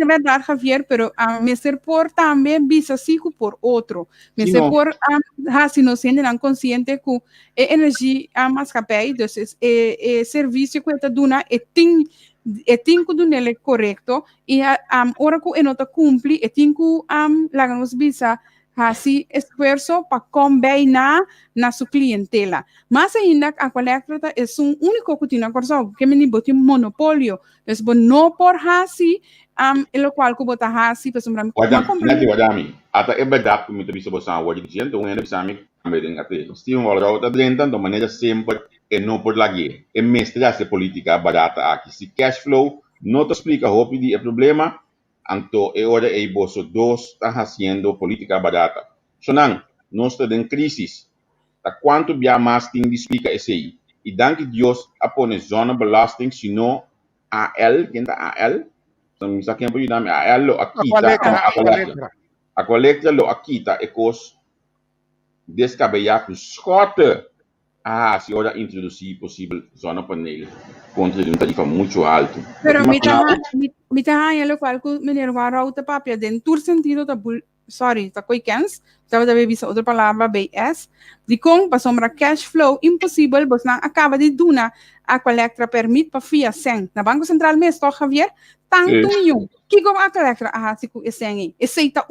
verdade, Javier, pero me ser por também bisa sigo por outro. Me ser por se não sendo não consciente que a energia mais capaz, então é serviço que está dando é tinco do nele correto e hora que não está cumpre é tinco lá nos bisa assim esforço para combinar na sua clientela. Mas ainda a coleta é único que tem na corso que me botou monopólio. Então não por assim o qual que botar assim para sombra. Wadami, ata é verdade que me te bisa botar wadi gente, então ainda bisa me também até. Steven Walrau tá dentro de maneira sempre e não por lague. É mestre essa política barata aqui. Se cash flow não te explica o que é problema. Anto ahora el bolso 2 está haciendo política barata. Sonan, no está en crisis. ¿A cuánto via más tiene explica ese ahí? Y dan que Dios apone zona belasting, sino AL, ¿quién está AL? Entonces, ¿a quién puede darme AL lo aquita? A colecta lo aquita, ecos descabellar con Scott. Se ahora introducir possível zona panel contra uma tarifa muito alta. Pero me está lo cual que me nerva rauta papia dentro sentido da sorry, tá coikens, estava também vista outra palavra BS, de com para sombra cash flow impossível, você não acaba de duna a collectra permite para fia sem na Banco Central mesmo, Javier, tanto milhão. Que como a collectra se com esse aí, aceita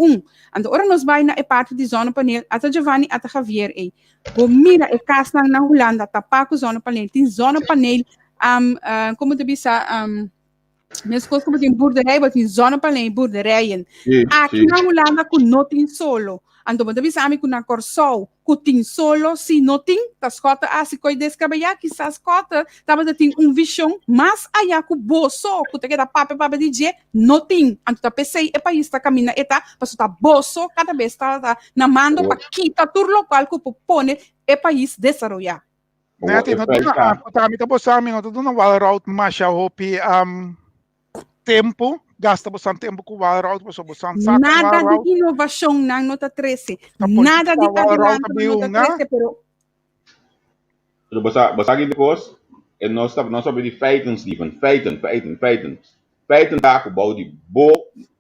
então ora nos vai na parte de zona panel, até Giovanni, até Javier aí. Mira e casa na Holanda, tapar com zona panel, tem zona panel, como te bisa, mesmo coisa como tem boerderij, wat in zonnepanelen boerderijen. Aqui na Holanda com não tem solo. Então, você bisa que na Corsol, que tem solo, se não tem, as cotas, se coi descabear, que essas cotas, talvez tem visão, mas aí que bolso, que tem que dar papo de dia, não tem. Então, tá pensei, é país tá caminha, tá, para tá bolso, cada vez tá na mando para quitar tudo local que propõe é país desenvolver. Né, tem tudo no Valrout, mas já tempo, gasta bastante tempo com o Valrout, nada de inovação na nota 13, nada de adelanto na nota 13, pero Basta aqui depois, nós sabemos de feiten, Stephen, feiten tá com o bau de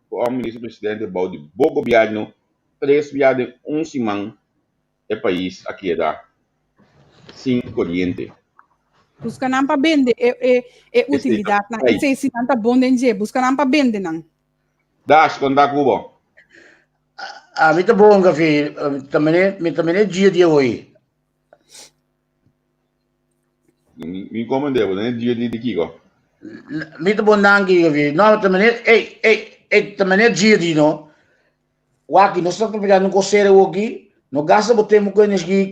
o ministro-presidente, o bau de governo, 3 viagens, semana, é país aqui dá, 5 corrente. Busca não para vender, é utilidade, não é se tanta bom de busca não para vender, não. Das, quando dá Cuba? Me tá bom, Gavi, também é dia de hoje. Me comandei, né? Dia de Kiko. Me tá bom, não, Gavi, não, também é dia de, não. O aqui, nós estamos pegando um coceiro aqui, não gasta o tempo com energia,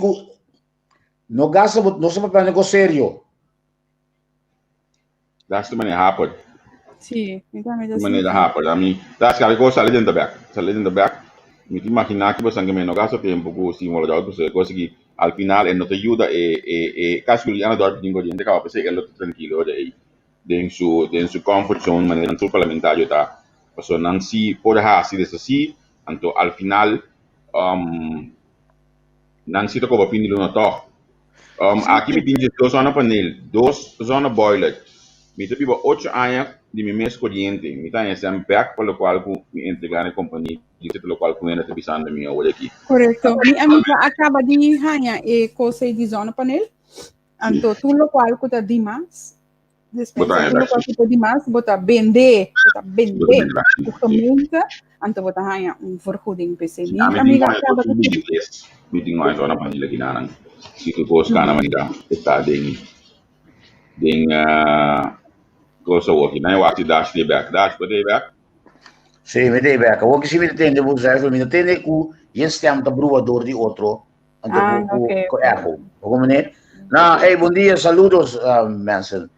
não gasta, nós estamos pegando um coceiro. Das também é rápido. Sim, de maneira rápida. Das cara coisa ali dentro da back. Me imaginar que você não gasta tempo com o simulador, você consegue al final não te ajuda e caso que ele dorme de ingrediente, acaba você ele tranquilo daí. Dentro su comfort zone, maneira sul parlamentário tá. Você não se pode fazer isso assim, então al final não se toca para fim de luna tó. Aqui me tem 2 zonas panel, 2 zonas boiler. Me tem 8 anos de meu mês corriente. Me tem esse back para o qual me entregar na companhia, dizer pelo qual eu estou pensando minha hora aqui. Correto. Minha amiga acaba de ganhar e coisa de zona panel. Então tudo o qual custa demais. Despensa tudo o qual custa demais, bota vender, documenta, então bota ganhar vergoeding PC. Minha amiga acaba de meeting mais zona panel aqui na se tu gosta na maneira está dentro coisa aqui, né? Eu acho que dash pode back. Sim, me dei back. O que se me entende, você me entende que este é um tabruador de outro. Com erro. Como né? Não, bom dia, saludos, Manson.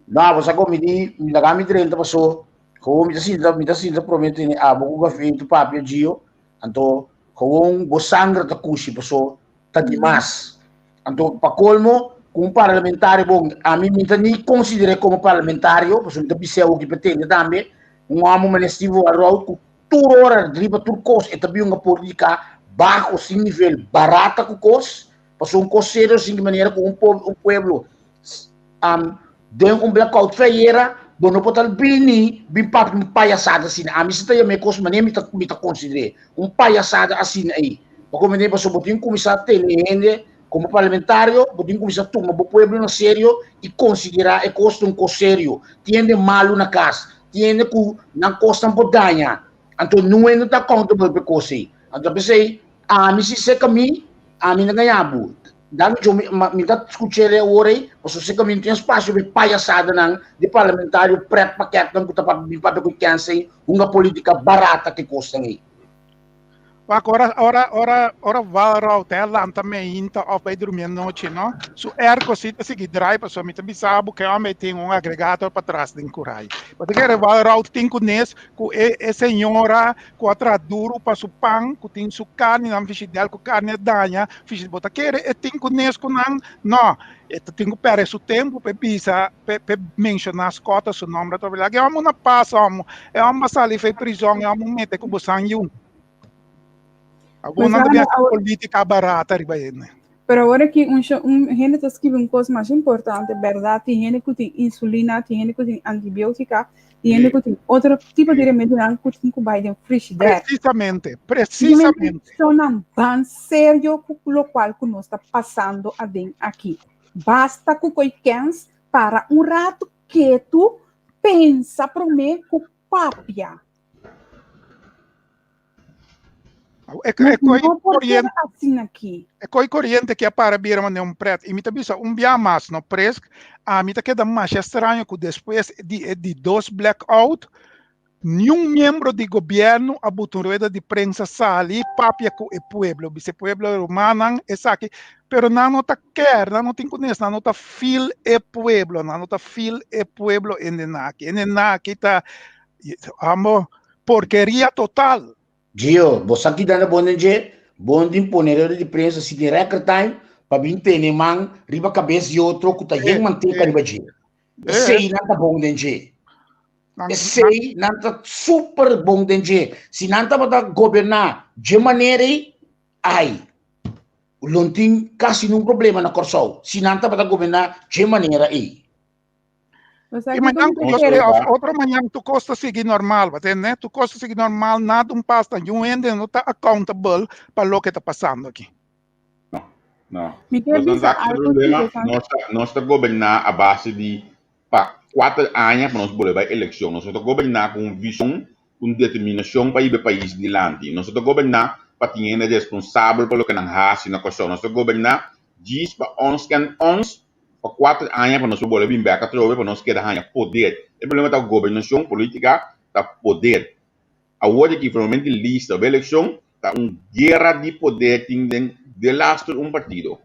Não, você como me dá me 30 passou. Como me sinta promete né? Vou café tu papel gio. Então, com o sangue da cuxi passou, tá demais. Então, para colmo como parlamentário, bom, a mim me considero como parlamentário, porque eu pensei que pretende também, homem manestivo a road, com toda hora, driba tudo coisa, e também uma política baixo, sem nível, barata com coisa, porque um coceiro, assim, de maneira com um pueblo, dentro blackout feira, bom, não pode bem papo, palhaçada assim, a mim se tem a minha coisa, mas nem me considero, palhaçada assim aí, porque eu me lembro, eu tenho começado a ter como parlamentário, podemos começar a tomar o povo sério e considerar que custa um sério. Tiene malo na casa, tiene que não custa um podanha. Então, não é nada contável para você. Então, pensei, mim se seca mim não ganhava. Daí, eu me dá discutir agora, porque se caminho tem espaço de palhaçada de parlamentário pré-paquete, não está para que canse uma política barata que custa aí. Ora Valrout ela também inta of by dormir noite, não? So ergo se drive so me também sabe que homem tem agregador para trás de curai. Porque que Valrout tem conhece com senhora com atrás duro para su pão, com tem su carne, não fiz del com carne danha, fiz bota querer e tem conhece com não. Tem que perder seu tempo para pensar, para mencionar as cotas, seu nome, que é uma passa, é uma sala de prisão, é uma meta que você Alguma política barata riba né. Pero agora que gente está escrevendo coisa mais importante, verdade, tem gente que tem insulina, tem gente que tem antibiótica, tem gente que tem outro tipo de remédio que tem que vai de frigideira. Precisamente. Isso não é sério com o qual que nós está passando aqui. Basta que coiquens para rato que tu pensa para mim com papia. É corrente que para vir um preto. E me tá bisa dia mais no presk. A me tá queda mais estranho que depois de dois blackout, nenhum membro do governo a botar rueda de prensa sali papia com o pueblo. Esse pueblo romano é aqui. Pero não tá quer, não tem conhece, não tá feel o pueblo, não tá feel o pueblo en tá amo porqueria total. Gio, você aqui dando bom dia, bom de imponer de prensa se de record time, para vir ter man, riba cabeça de outro que tá em manteca riba dia. Sei não tá bom dia. Sei não tá super bom dia. Se não tá para governar de maneira ai, não tem quase nenhum problema na Corsol. Se não tá para governar de maneira aí. E manhã outra manhã tu costa seguir normal, né? Tu costa seguir normal, nada passa, e não está accountable para o que está passando aqui. Não. Nós estamos governar a base de 4 anos para nós levar a eleição. Nós estamos governar com visão, com determinação para ir para o país de lante. Nós estamos governar para ter responsável pelo que não faz na coisa. Nós estamos governar diz para ons para 4 anos para nós poder vir para para nós querer poder. O problema da governação política da poder. Agora que formalmente lista da eleição está guerra de poder de lastro partido.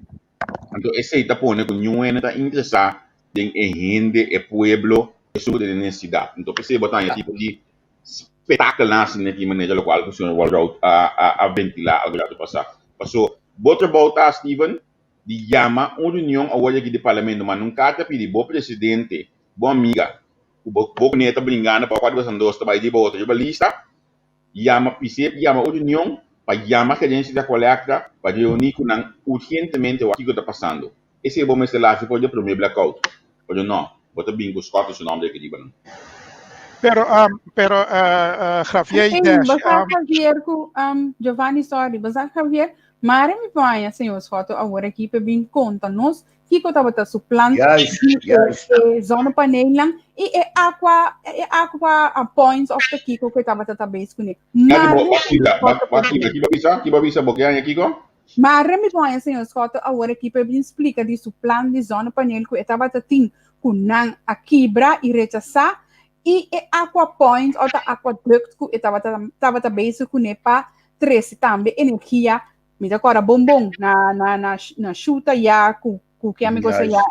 Então esse está pondo que não está interessado em gente e pueblo que são de necessidade. Então perceba também tipo de espetáculo assim de maneira local que o senhor vai a ventilar algo lá do passado. Passou outra volta Steven de chama uma reunião agora aqui do parlamento, mas nunca te pedi bom presidente, boa amiga, o bom neta brincando para quatro pessoas dois trabalhos de outra jornalista, chama uma reunião para chamar a gerência da coleta para reunir com urgentemente o que está passando. Esse é bom mais lá se pode primeiro blackout, ou não, bota bem com os quatro seu nome daqui de banho. Pero Javier Javier com Giovanni sorry, Javier Mare me põe assim as fotos agora aqui para vir conta nós que eu estava tá suplando zona panela e aqua points of the Kiko que estava tá base com ele. Mare me põe assim as fotos agora aqui para vir explica de suplando de zona panela que estava tá tem com nan a quebra e rechaçar e aqua points ou aquaduct que estava tá base com ele para trazer também energia. Me agora bombom na chuta ya ku que amigo se ya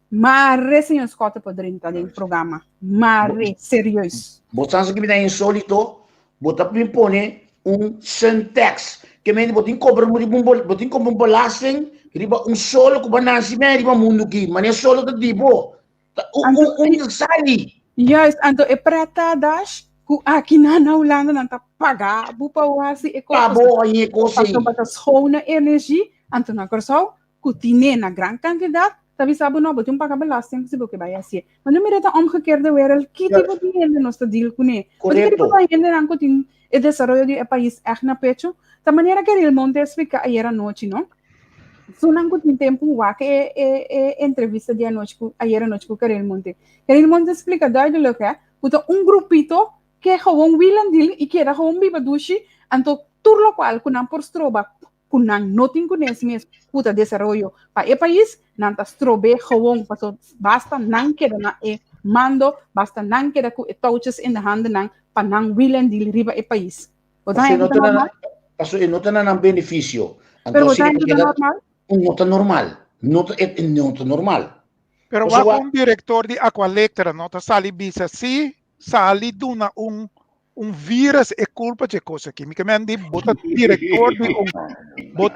mare senhor Scott poderia estar no programa mare serious botança que me dá insólito botar para impor syntax que me botin cobra botin como belasting riba solo que banasi me riba mundo que mas solo de tipo sali yes anto e prata dash aqui na Holanda não está pagar bupa wasi e coisa para schone energia anto na corso que tinha na grande quantidade talvez sabe não botar pagar belasting se porque vai assim mas não me reta omgekeerde wereld que tipo de gente nós está deal com ele porque tipo vai gente não que tem o desenvolvimento do país é na pecho da maneira que ele monte explica ayer à noite não so não tem tempo lá que entrevista de noite ayer à noite com Karel Monte explica duidelijk hè puto grupito que gewoon willen deel e que era gewoon biba dushi anto turlo qual kunang por stroba kunang noting conhecimento puta desarrollo pa e país nanta strobe gewoon paso basta nang que na mando basta nang que ku touches in the hand nang pa nang willen deel riba e país paso e nota na benefício pero normal nota normal pero wa director di Aqualectra nota sali bisa si sali duna vírus é culpa de coisa química. Bota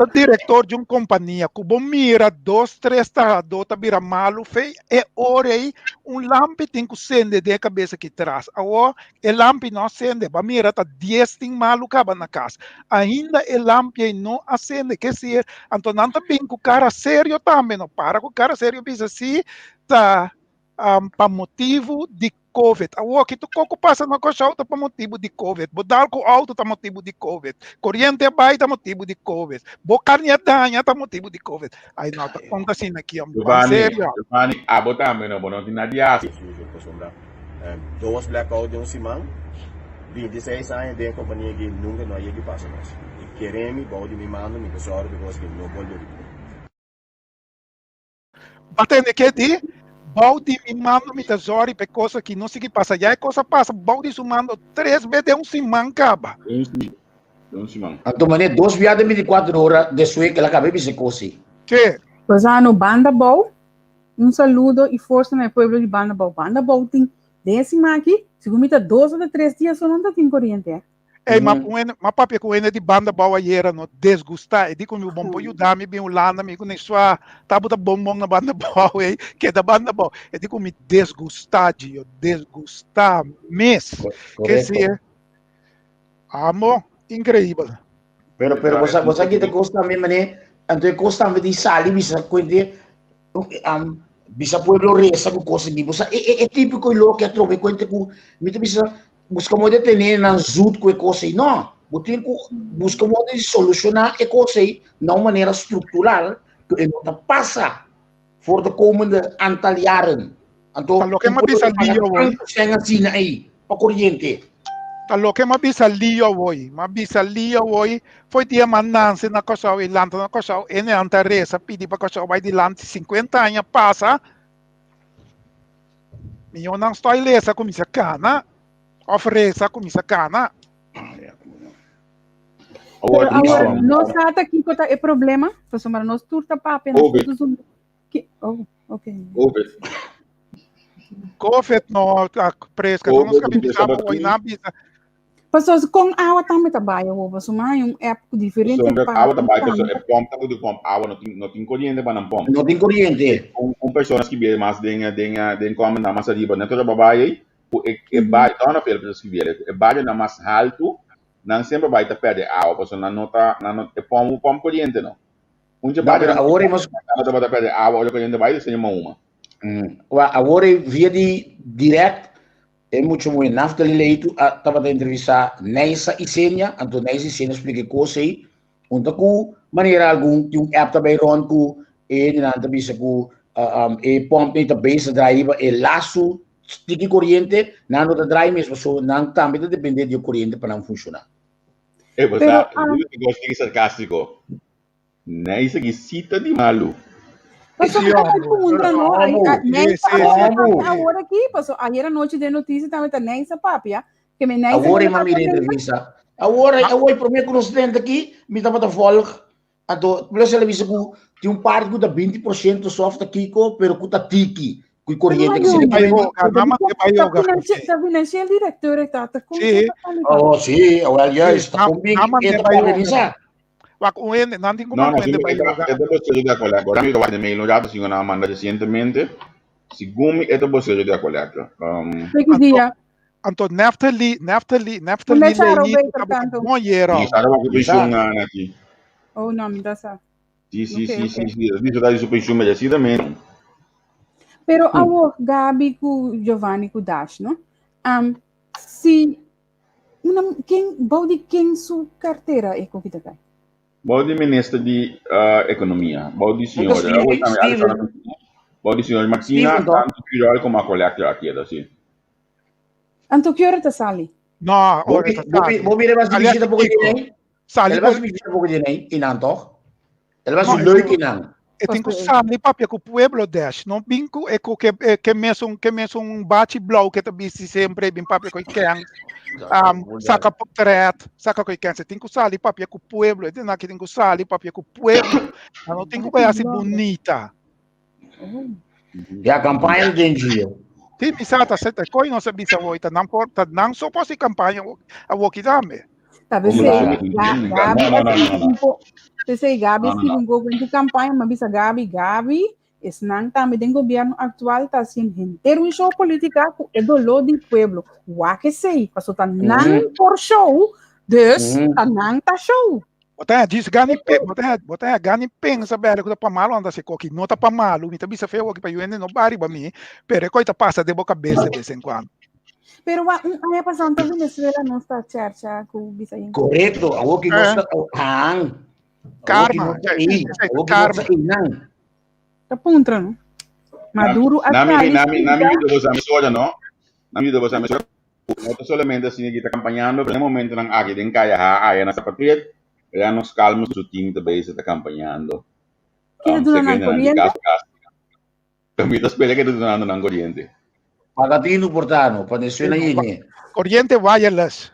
diretor de uma companhia que mira 2, 3 tá vira malo feio é hora aí lampe tem que acender de cabeça que traz. Agora lampe não acende, ba mira tá 10 tem malo caba na casa. Ainda lampe não acende, que se então não tá bem com cara sério também, não para com cara sério, bisa assim tá para motivo de COVID. Agora que tu coco passa na coisa alta para motivo de COVID. Bodal com alto tá motivo de COVID. Corrente baixo tá motivo de COVID. Bocarnia danha tá motivo de COVID. Aí não tá conta assim aqui, Giovanni, botar menos, não tem nada de aço. Dois blackout de simão, 26 anos de companhia que nunca não ia que passa mais. E queremos, bode me manda, me pessoal, porque não pode ir. Batendo que de balde me manda me tesouro para coisa que não sei que passa. Já é coisa passa, balde sumando 3 vezes simão caba. Simão. Então, mané, 2 viadas 24 horas de sué que ela acabou de se cocer. Sim. Pues no Banda Bau, saludo e força no pueblo de Banda Bau. Banda Bau tem 10 aqui, segundo 2 ou 3 dias só não tem corrente. Mas papi com ele de Banda Bau ayer no desgustar, e digo meu bom para ajudar me bem o lana me com sua tabuta bombom na Banda Bau aí, que é da Banda Bau. E digo me desgustar mês. Que se amo incrível. Pero você aqui te gosta mesmo, né? Então gosta de sali, bisa quente bisa pueblo resa com coisa de você é típico lo que trove quente com me bisa busca modo de ter na zut com coisa não botin com busca modo de solucionar a coisa não maneira estrutural que não passa for de komende aantal jaren. Então lo que me bisa lío hoy sem assim aí para corrente. Lo que me bisa lío hoy foi dia mandança na coisa e lanta na coisa e ne antaresa pedi para coisa vai de lanta 50 anos passa eu não estou lesa com minha cana ofereça com minha cana agora nós está aqui com é problema porque nós turta papo nós todos COVID não fresca nós caminhamos hoje na bisa. Pessoas com água também trabalham, você mais época diferente. Água trabalha, é pompa, tudo pompa, água não tem corrente para não pompa. Não tem corrente. Com pessoas que vêm mais den como na massa riba, não toda babai, é baixo, não pelo pessoas que vêm, é baixo na mais alto, não sempre vai ter perder água, porque não nota, não é pompa corrente não. Onde baixo agora mas não vai perder água, olha corrente vai ser uma. Agora via de direto é muito muito naftali leito estava da entrevista Neisa e Sênia, então Neisa e Sênia explica coisa aí, onde com maneira algum que app também ron com e na entrevista com e pompa também se drive e laço de corrente não da drive mesmo só não também depende de corrente para não funcionar. Você gosta de sarcástico. Neisa que cita de malu. Pasó ahora aquí, pasó ayer anoche de noticias também nem essa papia que me nem agora uma mira entrevista agora para mim conhecendo aqui me estava da volg então plus ela disse que tem parte que dá 20% soft aqui pero que tá tiki que corrente que se vai tá financial diretor está com sim well yes está comigo e tá organizar No, esto posterior de acuerdo. Ahora mismo va de mail no dato sino una manda recientemente. Según esto posterior de acuerdo. Anto Naftali aqui. Oh, não, me dá só. Sim. Isso dá isso pensione merecidamente. Pero agora Gabi com Giovanni com Dash, não? Se quem sua carteira é com que tá? Bodi ministro de economia, bodi senhor Martina, tanto pior como a colega aqui, assim. Anto que hora tá sali? Não, hora tá sali. Vou vir mais dividir um pouco de nem. Sali. Ela vai dividir um pouco de nem, inanto. Ela vai subir que não. Eu tenho que saber papel que o pueblo dash, não binco é que mesmo bate blow que também sempre bem papel que quer. Saca portrait, saca que quer. Tem que saber papel que o pueblo, tem que saber papel que o pueblo. Não tem que ser bonita. E a campanha de dia. Ti misata seta koi no sabi sa woi tanang so po si kampanya awoki dame. Tapi sei Gabi se um pouco de campanha, mas bisa Gabi Esnan também tem governo atual tá assim inteiro show política com o dolor do pueblo. O que sei, passou tá não por show, des tá não tá show. Botanya diz botanya gani peng sa bere ko pa malo anda se koki no ta pa malo, mi ta bisa feo que pa yuende no bari ba mi, pero ko ita passa de boca cabeça de vez em quando. Pero aí passando também Venezuela não está certa com bisa aí. Correto, o que gosta hang. Karma, karma. Tá puntra, não? Maduro atrás. Nami de vos amisola, no? Nami de vos amisola. No solamente assim que está campanhando, pero no momento nang aqui den kaya na sa patriot, kaya nos calmos su team também está campanhando. Que donando corriente? Kami tas pele que donando ng corriente. Pagatino portano, Venezuela yun. Corriente wireless.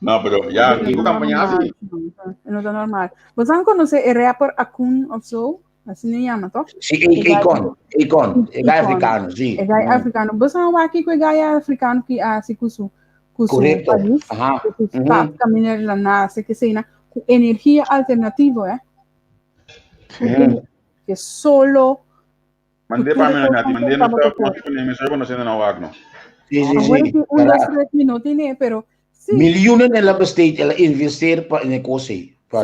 No, pero ya aquí campanha assim. Não tá normal. Você não conhece o rapper Akun of Soul? Assim se chama, tá? Sim, Akon. É gai africano, sim. É gai africano. Você não vai aqui com o gai africano que se cusu. Correto. Aham. Tá, caminhar lá na, se que sei, com energia alternativa, que solo Mandei para mim, Nati, mandei no teu me serve no sendo não wagno. Sim. Unos 3 minutos, pero miljoenen nella besteed, ela investeer in een kosse. Para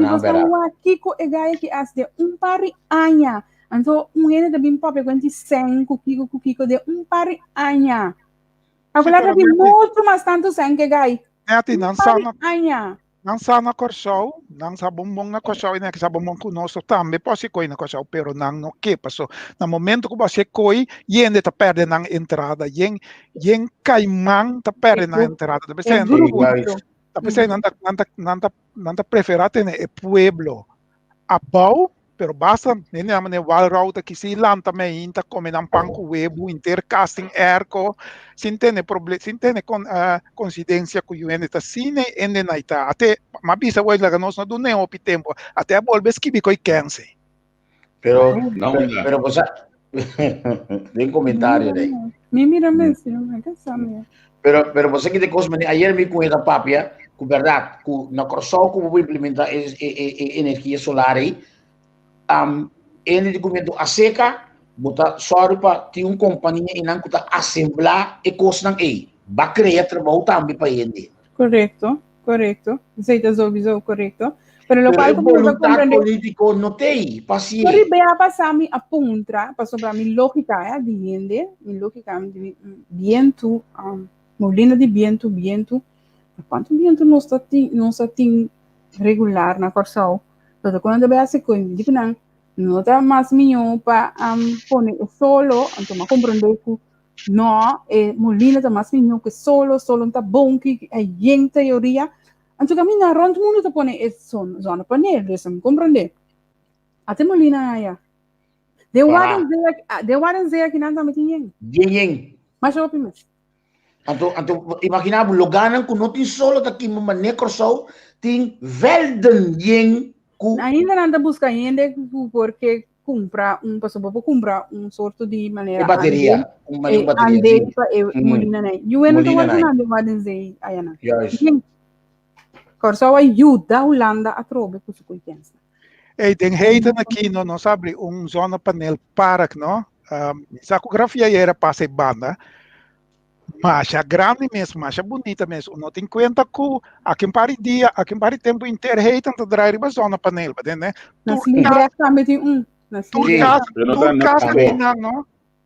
aqui com o gai que as de par de anos. Então, gente também pode pegar 100 kiko de par de anos. Agora tem muito mais tanto 100 que gai. Nati, não sana korsau, não sa bombong na korsau, ina sa bombong kunoso tambe posi koi na korsau, pero nang no que paso. Na momento que você koi, yende ta perde nang entrada, yen caimang ta perde nang entrada. Tá pensando, nanta preferate ne pueblo. Abau, pero basta, nene amane walrauta que se lanta me inta come nan panco webo intercasting erco, sintene problem, sintene coincidência com o ene ta sine ende naita. Até mabisa wai la ganos na dune opi tempo, até volves que bico ikense. Pero pues den comentario de. Mira mesmo, que sabe. Pero você que de coisa, ayer me com essa papia, com verdade, com na Corsol como vou implementar energia solar aí, ele documento a seca, botar só para ter uma companhia e não custa assemblar e coisa não é, vai criar trabalho também para ele. Correto. Sei das obras correto. Pero lo cual como eu compreender político não tem, paciência. Pero vea passar mi apunta, passou para mi lógica, diende, mi lógica viento, molina de viento. Quanto viento não está regular na Corsol? Então quando vea se coisa, digo não tá mais minho para poner solo, então compreender que não molina tá mais minho que solo não tá bom que é em teoria. Então caminha rond mundo tá poner zona panel, você me compreende? Até molina aí. De waren zeer que nada me tinha. Yen. Mas eu opinião. Então imagina lugar que não tem solo daqui uma necrosol, tem velden yen. Ainda não anda buscando porque comprar sorto de maneira bateria, uma bateria. Molina né. Eu não tô falando de dizer aí não. Corso ajuda a Holanda a trobe com sua confiança. Tem heita aqui não sabe zona panel park não. Sacografia era passe banda. Mas grande mesmo, mas bonita mesmo. Não tem conta que aqui em pari dia, aqui em pari tempo inteiro, heita a drive a zona panel, né?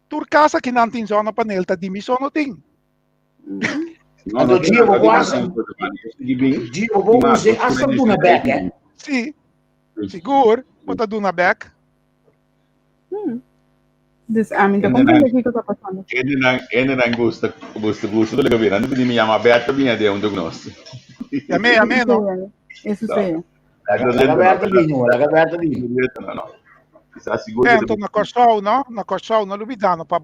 Turcasa que não tem zona panel, tá dimissão não tem. Quando dia vou quase, dia vou usar essa duna back, Sim, seguro, botar duna back. Então, como é que está passando? Ele não gosta do governo, não me chama aberto, minha de diagnóstico. Amém, não? Isso sim. Aberto. Então, na Corsol, não duvidando, para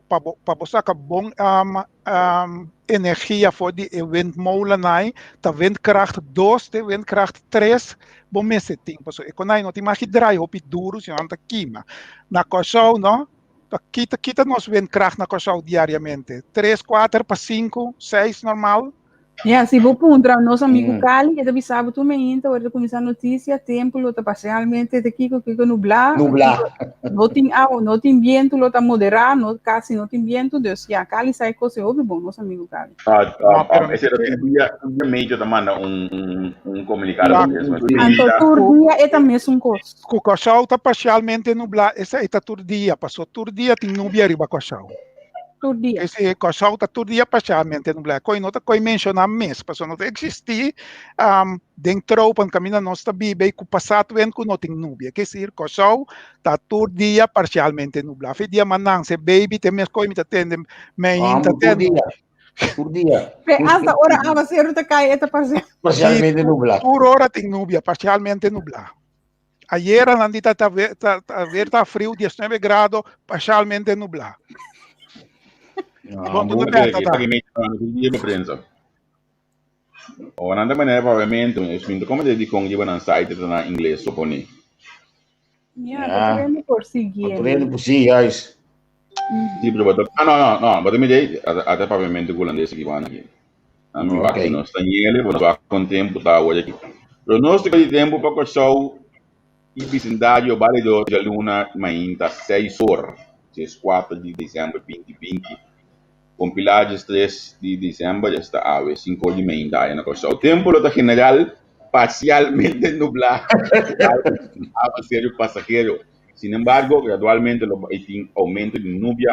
buscar bom energia for de windmolen, tá windkracht 2, de windkracht 3, bom mês tem. E quando não tem mais que draai op duro, se não tá queima. Na Corsol, não? Kita nós windkracht na Corsau diariamente. 3, 4 para 5, 6 normal. Se vou puntra nosso amigo Cali, ele sabe também, então ele começa a notícia, tempo, lota parcialmente daqui que nublar. Não tem água, não tem vento, lota moderar, quase não tem vento, Deus. Cali sai coisa ouve bom, nosso amigo Cali. Esse dia meio da manda comunicado mesmo. Então, todo dia é também um coisa. O Corsau está parcialmente nublado, esse está todo dia, passou todo dia tem nuvem arriba Corsau. Esse Corsau está todo dia parcialmente nublado. Coi mencionar mesmo, passou não existir dentro para caminhar nossa bibe que o passado vem que não tem nuvem. Quer dizer, Corsau está todo dia parcialmente nublado. Foi dia manang se baby tem mesmo coi me atende me atende. Por dia. Hasta hora aguaceiro tá cai eta parcialmente nublado. Por hora tem nuvem parcialmente nublado. Ayer a Nandita está frio, 19 graus, parcialmente nublado. Bom, tudo bem, o nanda maneira provavelmente isso como ele com ele na site na inglês supone. Tô por seguir. Por si, guys. Sim, pero não, mas me dei até provavelmente o holandês aqui vai aqui. A mim vai nós tá ele, vamos lá com tempo tá hoje aqui. Pero nós temos tempo para Corsau e vicindário vale de luna mainta 6 horas, 4 de dezembro 2020. Compilados 3 de dezembro já está a 5 de meia na Corsau. O tempo está general parcialmente nublado, aguaceiro passageiro. Sin embargo, gradualmente tem aumento de nuvem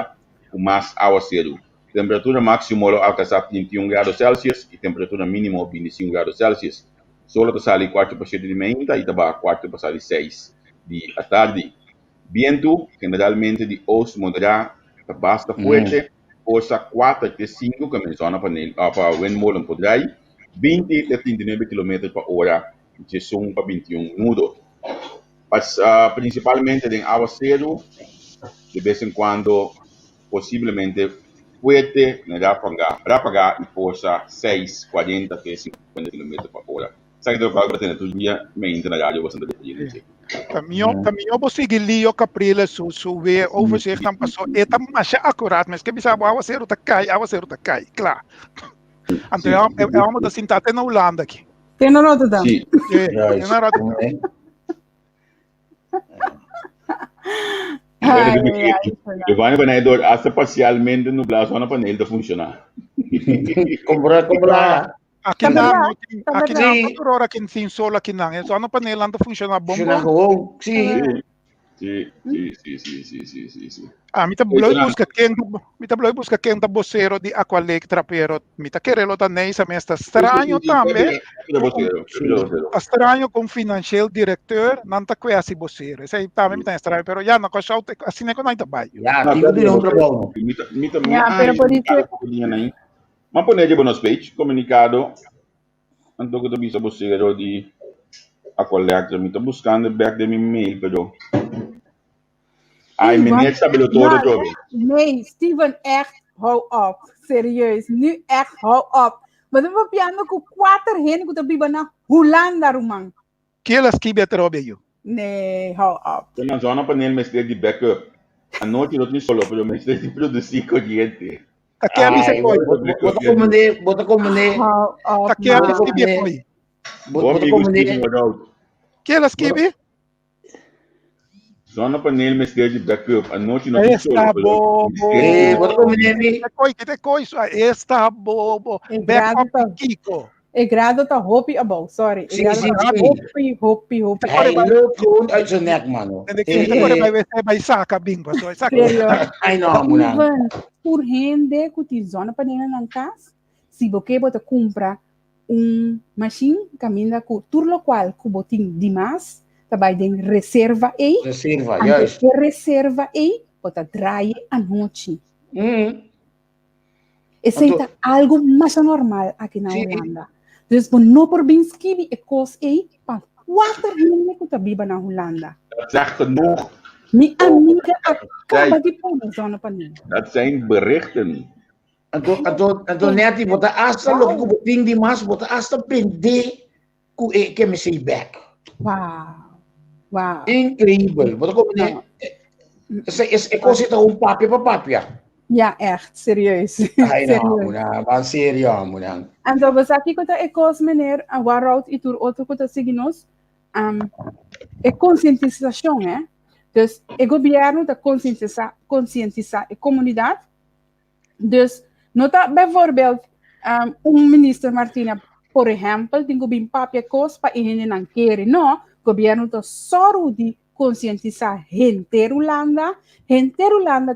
com mais aguaceiro. Temperatura máxima alcança 21 graus Celsius e temperatura mínima 25 graus Celsius. Sol está ali 4 para 7 de manhã e está 4 para 6 da tarde. Viento generalmente de oeste moderado, basta forte. Força 4 até 5, que menciona para o windmolen por aí, 20 a 39 km por hora, de som para 21 minutos. Mas, principalmente em aguaceiro, de vez em quando, possivelmente, forte, ráfaga e força 6, 40 a 50 km por hora. Sabe que eu falo que todo dia, me entra na rádio, bastante dependente. Caminhão você seguir o Caprila ver overzicht dan passou é tão mais acurado mas que bisa aguaceiro tá cai claro então é uma das sintatas na Holanda aqui tem na Rotterdam sim na Rotterdam Giovanni Benedor hasta parcialmente nublado só na panela de funcionar comprar aqui não por hora que tem sol aqui não é só na panela não funciona bom sim me tá busca quem tá vocero de Aqualectra pero me tá querendo também essa mestra estranho também estranho com financial diretor não tá conhece vocero esse também me tá estranho pero já não coisa assim não tá bem não trabalho pero por isso mas pone de bonus page comunicado anto que tu bisa vocero de Aqualectra me tá buscando back de meu mail pero meneer Stabilo todo job. Nee, Steven, echt, hou op. Serieus, nu echt, hou op. Maar dan heb je nog 4 heen, ik heb na Holanda, man. Que skibia trobe you? Nee, hou op. Dan zo'n een paneel met de backup. En nooit je dat niet solo, maar met de producie corriente. Aqui a missa foi. Bota como ne. Aqui a missa foi. Bota como ne. Que ela skibia? Zona panel met de backup. En nooit je nog niet solo. Bota como ne. Que coisa. Está bobo. Backup Kiko. Ik raad het al hoppie abou, sorry. Hoppie. Hij loopt gewoon uit zijn nek, man. En ik zeg bij Saka Bing. Ai, não, mulher. Por rende, que te zona panela na casa, se você bota compra machine, caminha com turlo qual, que botin demais, também tem reserva aí. Reserva, yes. Reserva aí, bota dry à noite. Isso é algo mais normal aqui na Holanda. Então, não por bem escrever e coisa aí, para 4 anos que eu vivo na Holanda. Dat zegt genoeg. Minha amiga acaba de pôr na zona panela. Dat zijn berichten. Então, Neti, bota hasta lo que botin de mais, bota hasta prender que me sei back. Wow. Incrível. Bota como É coisa que papia para papia. Ja, echt, serieus. Ai, não, mas sério, mulher. Então, você aqui conta é coisa maneira, agora e tur outro conta signos, é conscientização, né? Então, o governo está conscientizar a comunidade. Então, não está, bijvoorbeeld, ministro Martina, por exemplo, tem que vir papia coisa para ele não querer, não. O governo está só de conscientizar gente Irlanda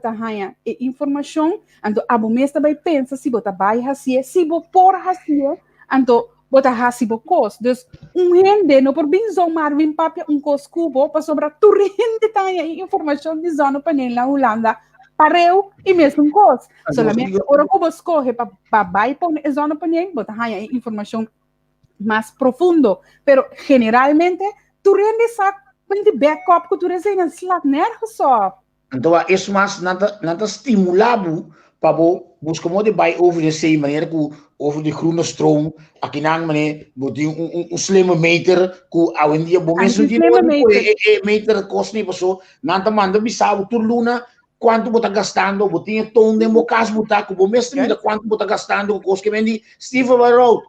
tá ganha informação, então a bomesta vai pensar se bota vai assim, se bo por assim, então bota assim bo cos. Então gente não por bem zomar vim papia cos cubo para sobrar tu gente tá ganha informação de zona para na Holanda pareu e mesmo cos. Solamente ora como escorre para vai pôr zona para bota ganha informação mais profundo, pero generalmente tu rende sabe de backup que tu resenha slack nergens op. Então, isso mais nada estimulado para buscar modo de vai over de maneira que over de groene stroom aqui na maneira tem slimme meter que ao dia bom mesmo de meter cost nem passou nada manda bisau turluna quanto você está gastando você tem tom de mocas botar que bom mesmo mira quanto você está gastando cost que vende Steve Barrow.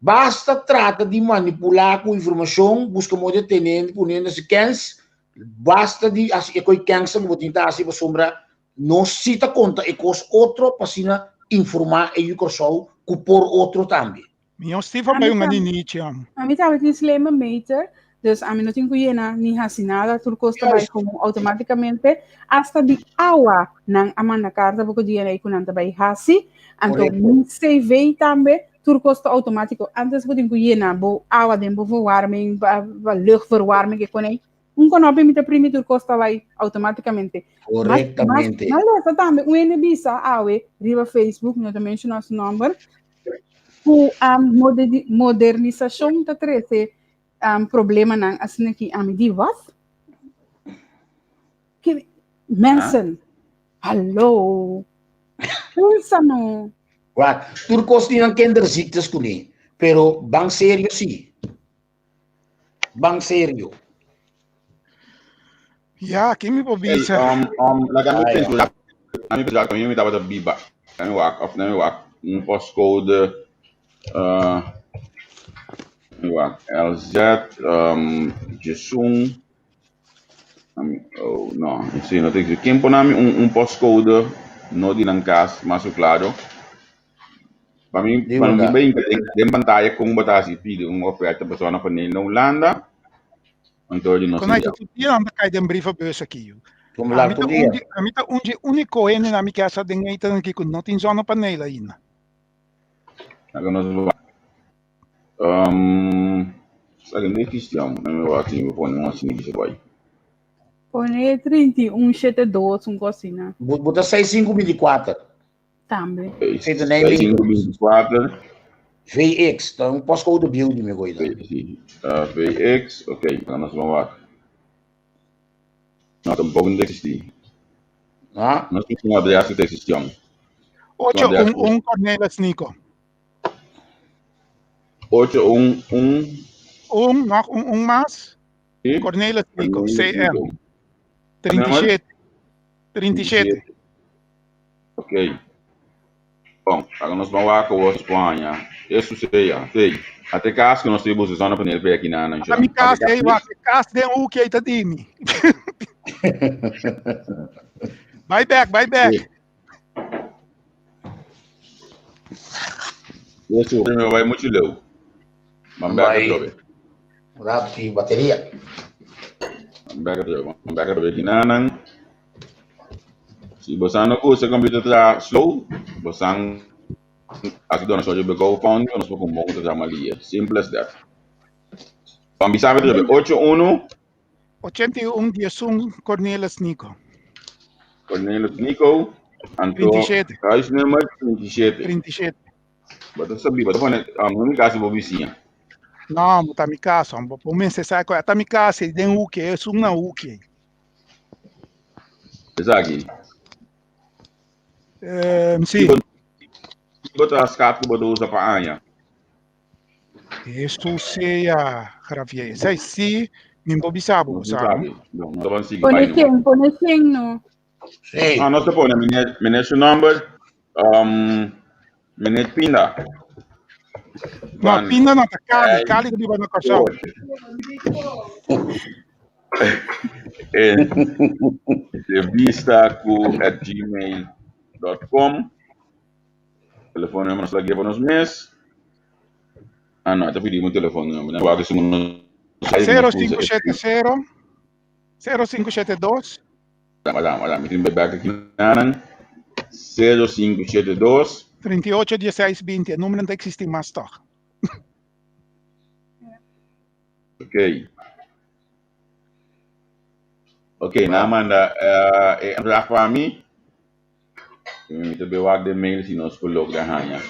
Basta trata de manipular com informação, busca modo de ter, punendo se quens, basta de assim que cansa, vou tentar assim para sombra, não se dá conta e cos outro para se informar e o corso que por outro também. Meu Steve vai uma niche. A mim estava aqui slimme meter, dus a mim não tinha que nem assim nada, tudo custa vai como automaticamente, hasta de água não a manda carta porque dia aí com nada vai assim, então se vê também tudo custa automático. Antes você tinha que bo água dentro verwarming, luchtverwarming que conhece. Canopy met primeiro custa vai automaticamente. Corretamente. Mas essa também, o NBSA, awe, riba Facebook, não também nosso número, o modernização da treze problema não, assim que a me what? Que mensen, hallo, pensa no. Turcos tinham kinderziektes kunnen, pero bang sério sim. Bang sério. Ja, quem me ouviu? Kami pensar que eu estava da Biba, kami wak, postcode, LZ, Jesung, não, sim, não tem que quem põe postcode, não de nancas, mas claro. Para mim bem tem pantalla com batasi pide oferta pessoa na panela na Holanda. Então ele não sei. Quando a gente tira anda cai de brief bus aqui. Como lá por dia. A mim tá único ene na minha casa de ninguém tá aqui com não tem zona panela ainda. Agora nós sabe nem questão, não me vai assim, vou não assim que se vai. Põe 3172 cocina. Bota 6524. Também. 6524 VX, então postcode build me coisa. VX, ok, então nós vamos lá. Nós estamos pouco de existir. Nós temos uma adresse de existição. 811 Cornelis Nico. 811 nog um mais. Cornelis Nico, CM. 37. Ok. Bom, agora nós vamos lá com a Espanha. Isso seria, até caso que nós temos usando para ele aqui na Anjão. A minha casa aí, casa de o que aí tá dimi. Vai back. Isso, primeiro vai muito low. Vai. Rápido, bateria. Vamos back aqui na Anjão. Se você não usa o computador tá slow, você aqui dona só de go pound, nós vamos com muito da malia. Simple as that. Vamos bisa que 81 Diasung Cornelis Nico. Cornelis Nico. 27. Huis nummer 27. 37. Wat is sabi? Wat van ang kasi mo vizinha? Não, tá me casa, o mense sai com tá me casa, tem o que, é uma o que. Exato. Sim. Bota as cartas que você usa para Anya. Isso seja, Javier. Sai sim, Mimpo bisabo, sabe? Não vão seguir. Põe quem, não? Sim. Não se põe, menino seu número, menino Pinda. Não, Pinda não, tá Cali que vai no caixão. Entrevista@gmail.com. Telefone nós lá para nos mês. Não, tá pedindo um telefone número, né? 0570 0572. Madame, me tem back aqui na 0572 38 16 20, o número não existe mais, tá? Ok, na manda entrar para mim. Me também vai de mail se nós colocar ganha.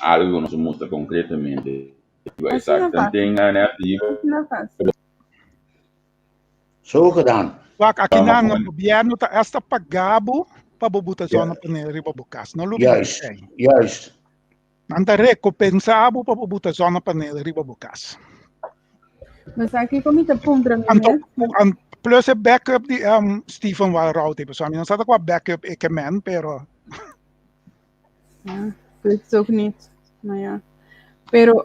Algo nos mostra concretamente. Vai estar também na ativa. So gedaan. Aqui no governo tá esta pagabo para botar zona para riba bukas. Não Juist. Anda recompensado para botar zona para riba bukas. Mas aqui como tá pondra, né? Plus é backup de Stephen Walraut, pessoal. Não sabe qual backup é que man, pero Isso ook niet. Nou ja. Pero,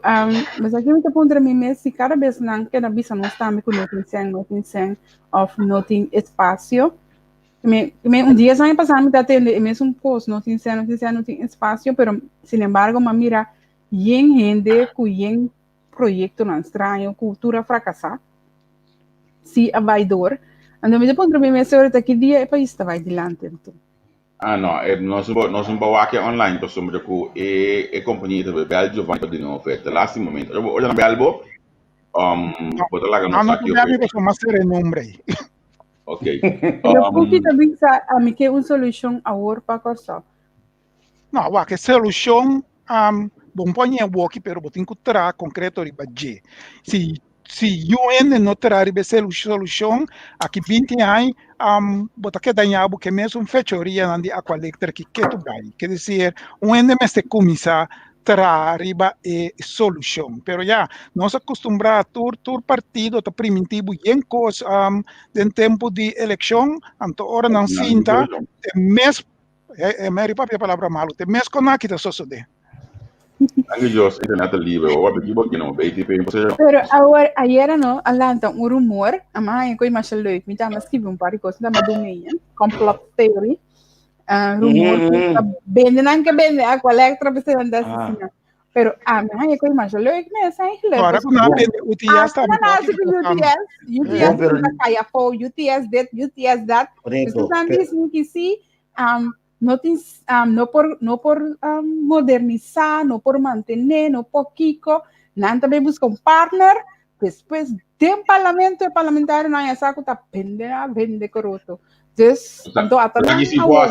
mas aqui me tá pondra mim mesmo, se cada vez não que na bisa não está me com notin sen of notin espaço. Me dia sai passar me tá tendo mesmo post notin sen notin espaço, pero sin embargo, ma mira yen gente com yen projeto não estranho, cultura fracassar. Se a vai dor. Então, me tá pondra mim mesmo, ahorita que dia é para isso vai adiante, então. Não, nós vamos aqui online para sobre a companhia de Belgio vai fazer uma oferta. Last momento, eu vou olhar no Belbo. Botar lá no site. Não, não, mas ser número aí. Ok. Eu porque também a mim que uma solução agora para cortar. Não, a que solução bom põe o aqui, pero botem que terá concreto de budget. Se UN não terá a solução, aqui 20 anos, botar que danhar que mesmo fechoria na de aqua elétrica que tu vai. Quer dizer, UN mesmo começar terá riba e solução. Pero já, nós acostumbramos tur partido to primitivo em coisa em tempo de eleição, então hora não sinta, mesmo é minha palavra malo, mesmo com aqui da sociedade. Pero agora, ayer no, alanta rumor, ama ko mas leuk, me tá mas que um par de coisas da madumeia, complot theory. Rumor, bende não que bende, a colectra precisa andar assim. Pero ama ko mas leuk, mas sai leuk. Agora não bende UTS tá. UTS caia po, UTS that. Precisam dizer que sim, no por modernizar, no por mantener, no por Kiko, não também busca um partner, depois tem parlamento e parlamentário não é só que está pendendo, vende coroto. Você aqui se for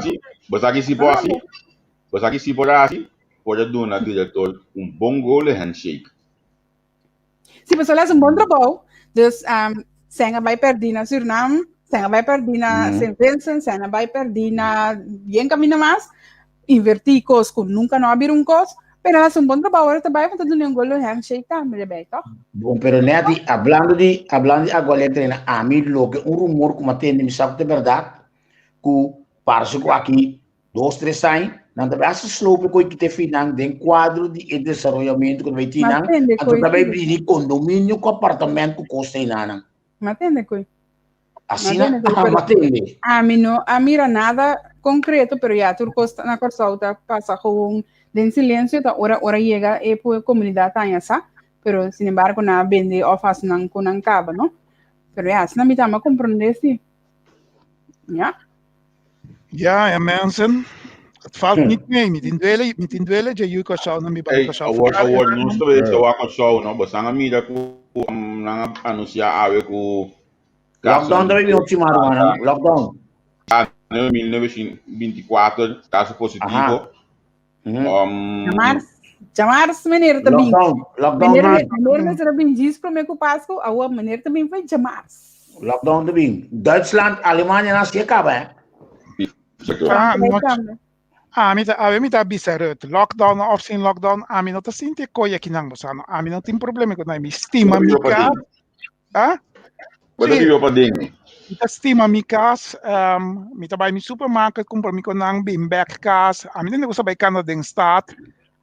assim, pode dar na diretor bom gol e handshake. Se você faz bom trabalho, dus senga vai perder na Suriname, senga vai perder na St. Vincent, senga vai perder na bien caminho mais, invertir cosco, nunca não abrir cos, pero faz bom trabalho, agora também vai fazer gol e handshake também, tá? Bom, pero Neti, hablando de agora treina, a mim lo que rumor como tem me sabe de verdade, que parece que aqui 2-3 anos não deve ser slope que te finan de quadro de desenvolvimento que vai ter, então também pedir condomínio com apartamento com custa inana. Matende coi. Assim matende. A mim não, a mira nada concreto, pero já tur costa na corsa passa com em silêncio, tá hora chega e por comunidade tá essa, pero sin embargo na vende ou faz não com não caba, não? Pero já, se não me dá uma compreender sim. Ja. Ja, ja mensen. Het valt niet mee. Met in dwele, je juko zou naar mij bij zou. Award não estou vendo eu acho show não, mas a mídia com não anunciar ave com lockdown também me ultimaram, mano. Lockdown. Em 1924 caso positivo. Jamars meneer também. Lockdown. Meneer mas era bem diz para me que o Páscoa, a meneer também foi Jamars. Lockdown também. Duitsland, Alemanha nasce acaba, hein? Mi tá bizarro. Lockdown, off-scene lockdown, a mim não tá sentindo coisa aqui não, moçada. A mim não tem problema com nada. Me estima, me cá. Wat heb je op dat ding? Ik estima mi kaas, mi tabay mi supermarket, compra mi konang bimbek kaas, amin din ko sabay Canada ding stat,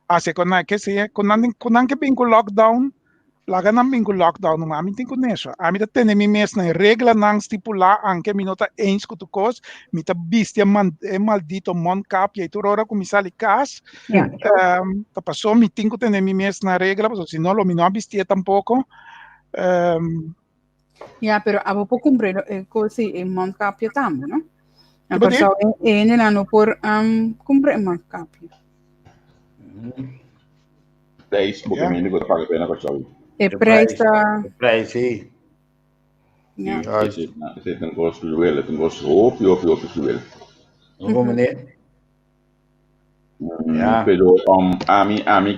ase konang kasi konang ke bingo lockdown, laga nang bingo lockdown nung amin din ko neso. Amin ta tene mi mes na regla nang stipula anke minota eens ko tukos, mi ta bestia maldito moncap, ya iturora ko misali kaas. Tapos mi tinko tene mi mes na regla, pues si no lo mi no bestia tampoco. Pero abo po cumprir così in Montcapio tambo, no? La persona nell'anno por cumprir in Montcapio. Prijs, boeken minder goed pakken bijna wat zo. E prijs sì. Ja. Er zit een groot fluweel, een groot hoop fluweel. Come ne? Pero ami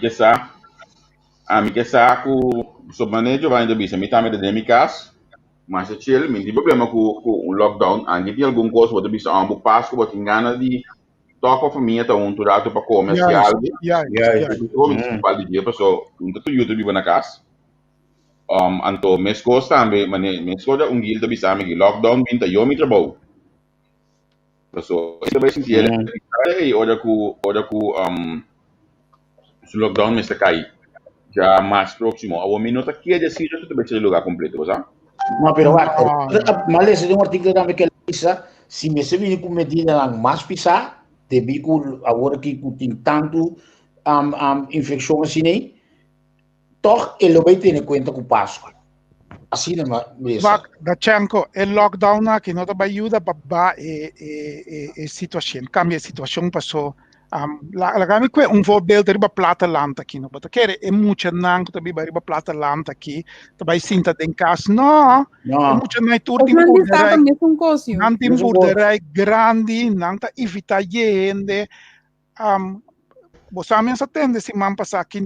que sa ku so manejo vai do bisa mi tame de mi cas. Mas é chill, mi problema com o lockdown, anche tem algum coisa que você bisa ambu passo, você engana de toca família tá turato para comer se algo. Então, me fala de dia, pessoal, tu YouTube na casa. Anto mes costa também, mes costa gilda bisa me lockdown binta eu me trabalho. Pessoal, isso vai sentir ele, olha ku o lockdown me está cai. Já mais próximo, a minuto que decide tu vai ser lugar completo, sabe? Ma però se tem artigo também que diz se me se viene com medida mais pisa debi ku agora que tem tanto infecção assim nem toch ele vai ter em conta com Páscoa assim não é da Chanco el lockdown aqui não vai ajudar para situação cambia a situação passou lagami que voorbeeld riba platteland aqui no bota quer é muito não que também riba platteland aqui também sinta den cas no é muito não tudo tem borderai grande não tá evita gente você mesmo atende se man passa que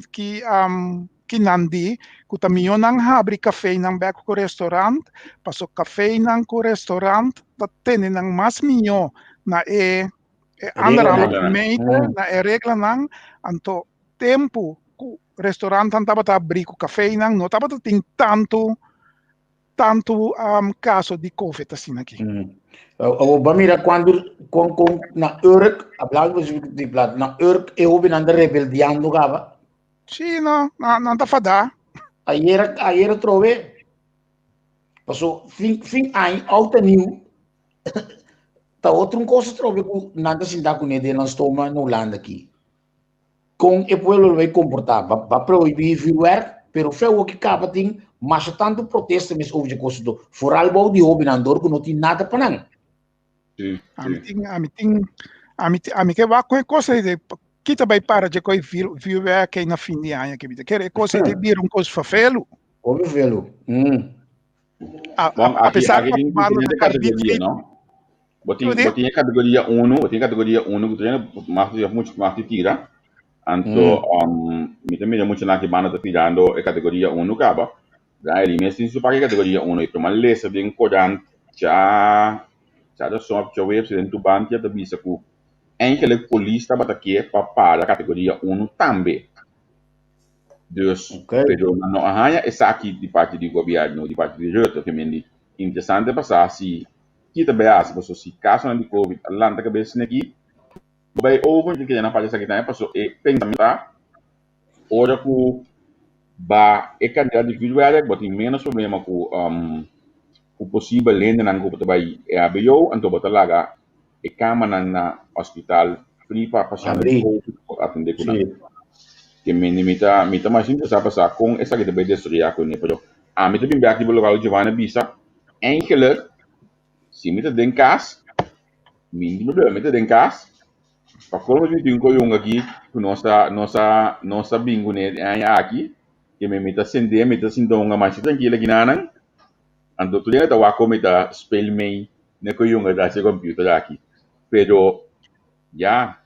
nandi que também não abre café não vai com restaurante passou café não com restaurante tá tendo não mais minho na andere meter na regla nang anto tempo ku restaurant taba ta abrir ku café nang no taba tem tanto caso de COVID assim aqui. O bamira quando na Urk hablamos de plat na Urk eu vi nanda rebeldeando gava. Sim, não tá fada. Ayer trove. Passou fim aí alta new. Tá outra coisa trove com nada se dá com ele na estoma na Holanda aqui. Com o povo vai comportar, vai proibir viver, pero foi o que acaba tem, mas tanto protesto mas houve coisa do foralbo de obinandor que não tem nada para não. Sim. A mim que vai com coisa de que também para de coi viver que na fim de ano que vida quer coisa de vir coisa fafelo. Como velo. Apesar que não. Botinha categoria 1, que treina mais tira. Anto, mi também muito na que banda tá tirando é categoria 1 caba. Daí ele mesmo se paga categoria 1 e para lesa bem codante já da só já web se dentro banco já bisa ku enkele polícia bata aqui para categoria 1 também. Dus, pero não arranha essa aqui de parte do governo, de parte de Rutte, que me interessante passar se kita beas paso si caso de COVID Atlanta cabeça aqui vai over que já na parte aqui também paso e pensamento ora ku ba e quantidade de vírus but tem menos problema com o possível lenda nan ko vai e abriu anto bota laga e cama na hospital free para paciente atender com que me mita mais interessante passar com essa que deve destruir com ne pero a mita bem back de local de Giovanna Bisa eigenlijk se me tem cas, mínimo problema me tem cas. Para como a gente tem um aqui, com nossa bingo né aqui, que me meta sender, meta sindão uma mais tranquila aqui na ando tudo ainda vai comer da spell me, né com da seu computer aqui. Pero já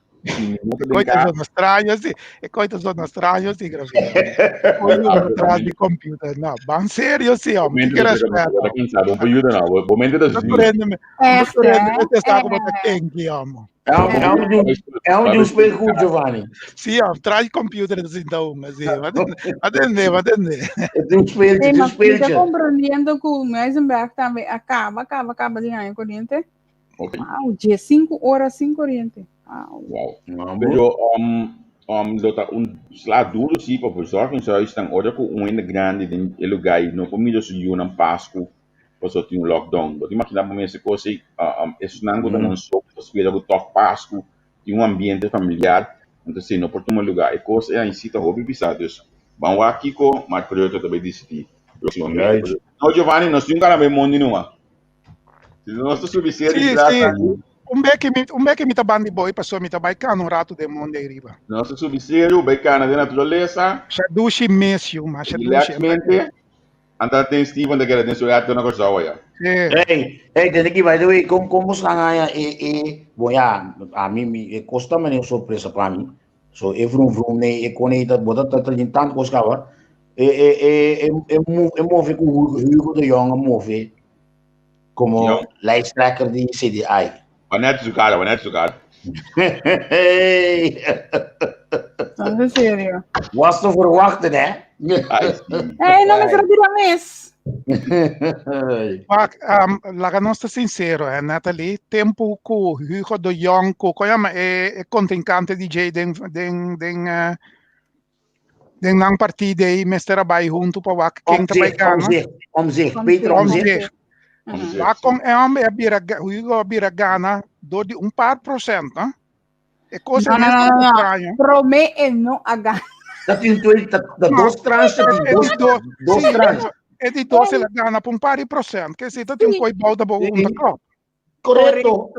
Coisas estranhas e coisas estranhas e gravitano. Poi io atrás di computer, no, ma sério sì, om, che respeto. Quem sabe, um período não, o momento das Non prendeme, non prendeme te sa come te kenki, om. É um dos perguntas, Giovanni. Sì, om, tra i computer da sinta sì, attende. É um spelletje. Estou compreendendo que o Meisenberg também acaba de ganhar corrente. Ok. Wow, dia 5 horas sem corrente. Wow. Pero dota slá duro sim para verzorgen só estão olha com grande de lugar não comigo se eu não Páscoa passou tinha um lockdown. Você imagina para mim essa coisa isso não gosta não só para escolher o toque Páscoa tinha ambiente familiar então sim não por um lugar e coisa é incita hobby pisados. Vamos aqui com mais curioso também decidir. Não Giovanni nós tínhamos cara bem mundo não. Se nós subir Sì. Un becche mi tabandi boy passò mi tabaicano un rato de monde riba. Nosso subsídio, becana de natureza. Shadushi mesio, ma Relaxmente. Anda tem Steven da guerra, tem sua arte na coisa olha. Hey, tem que vai doer como sanga bom a mim costa mas é surpresa para mim. So vrum né conecta bota tá tanto coisa agora. Move com o Hugo de Jong move como lijsttrekker die CDI. Wanneer zoekaren. Não é sério. Was te verwachten, hè? Não me servirá mês. La nostra sincero, Natalie, tempo com Hugo de Jong, é contrincante DJ den lang partida e mestre trabalho junto para quem trabalha. Peter Omzicht. Wakong Hugo Biragana door die par procent, né? É coisa não. Promete não aga. Dat is dois tranches, dois tranches. É de 12 la gana por par procent, que se tem coi balda boa Correto.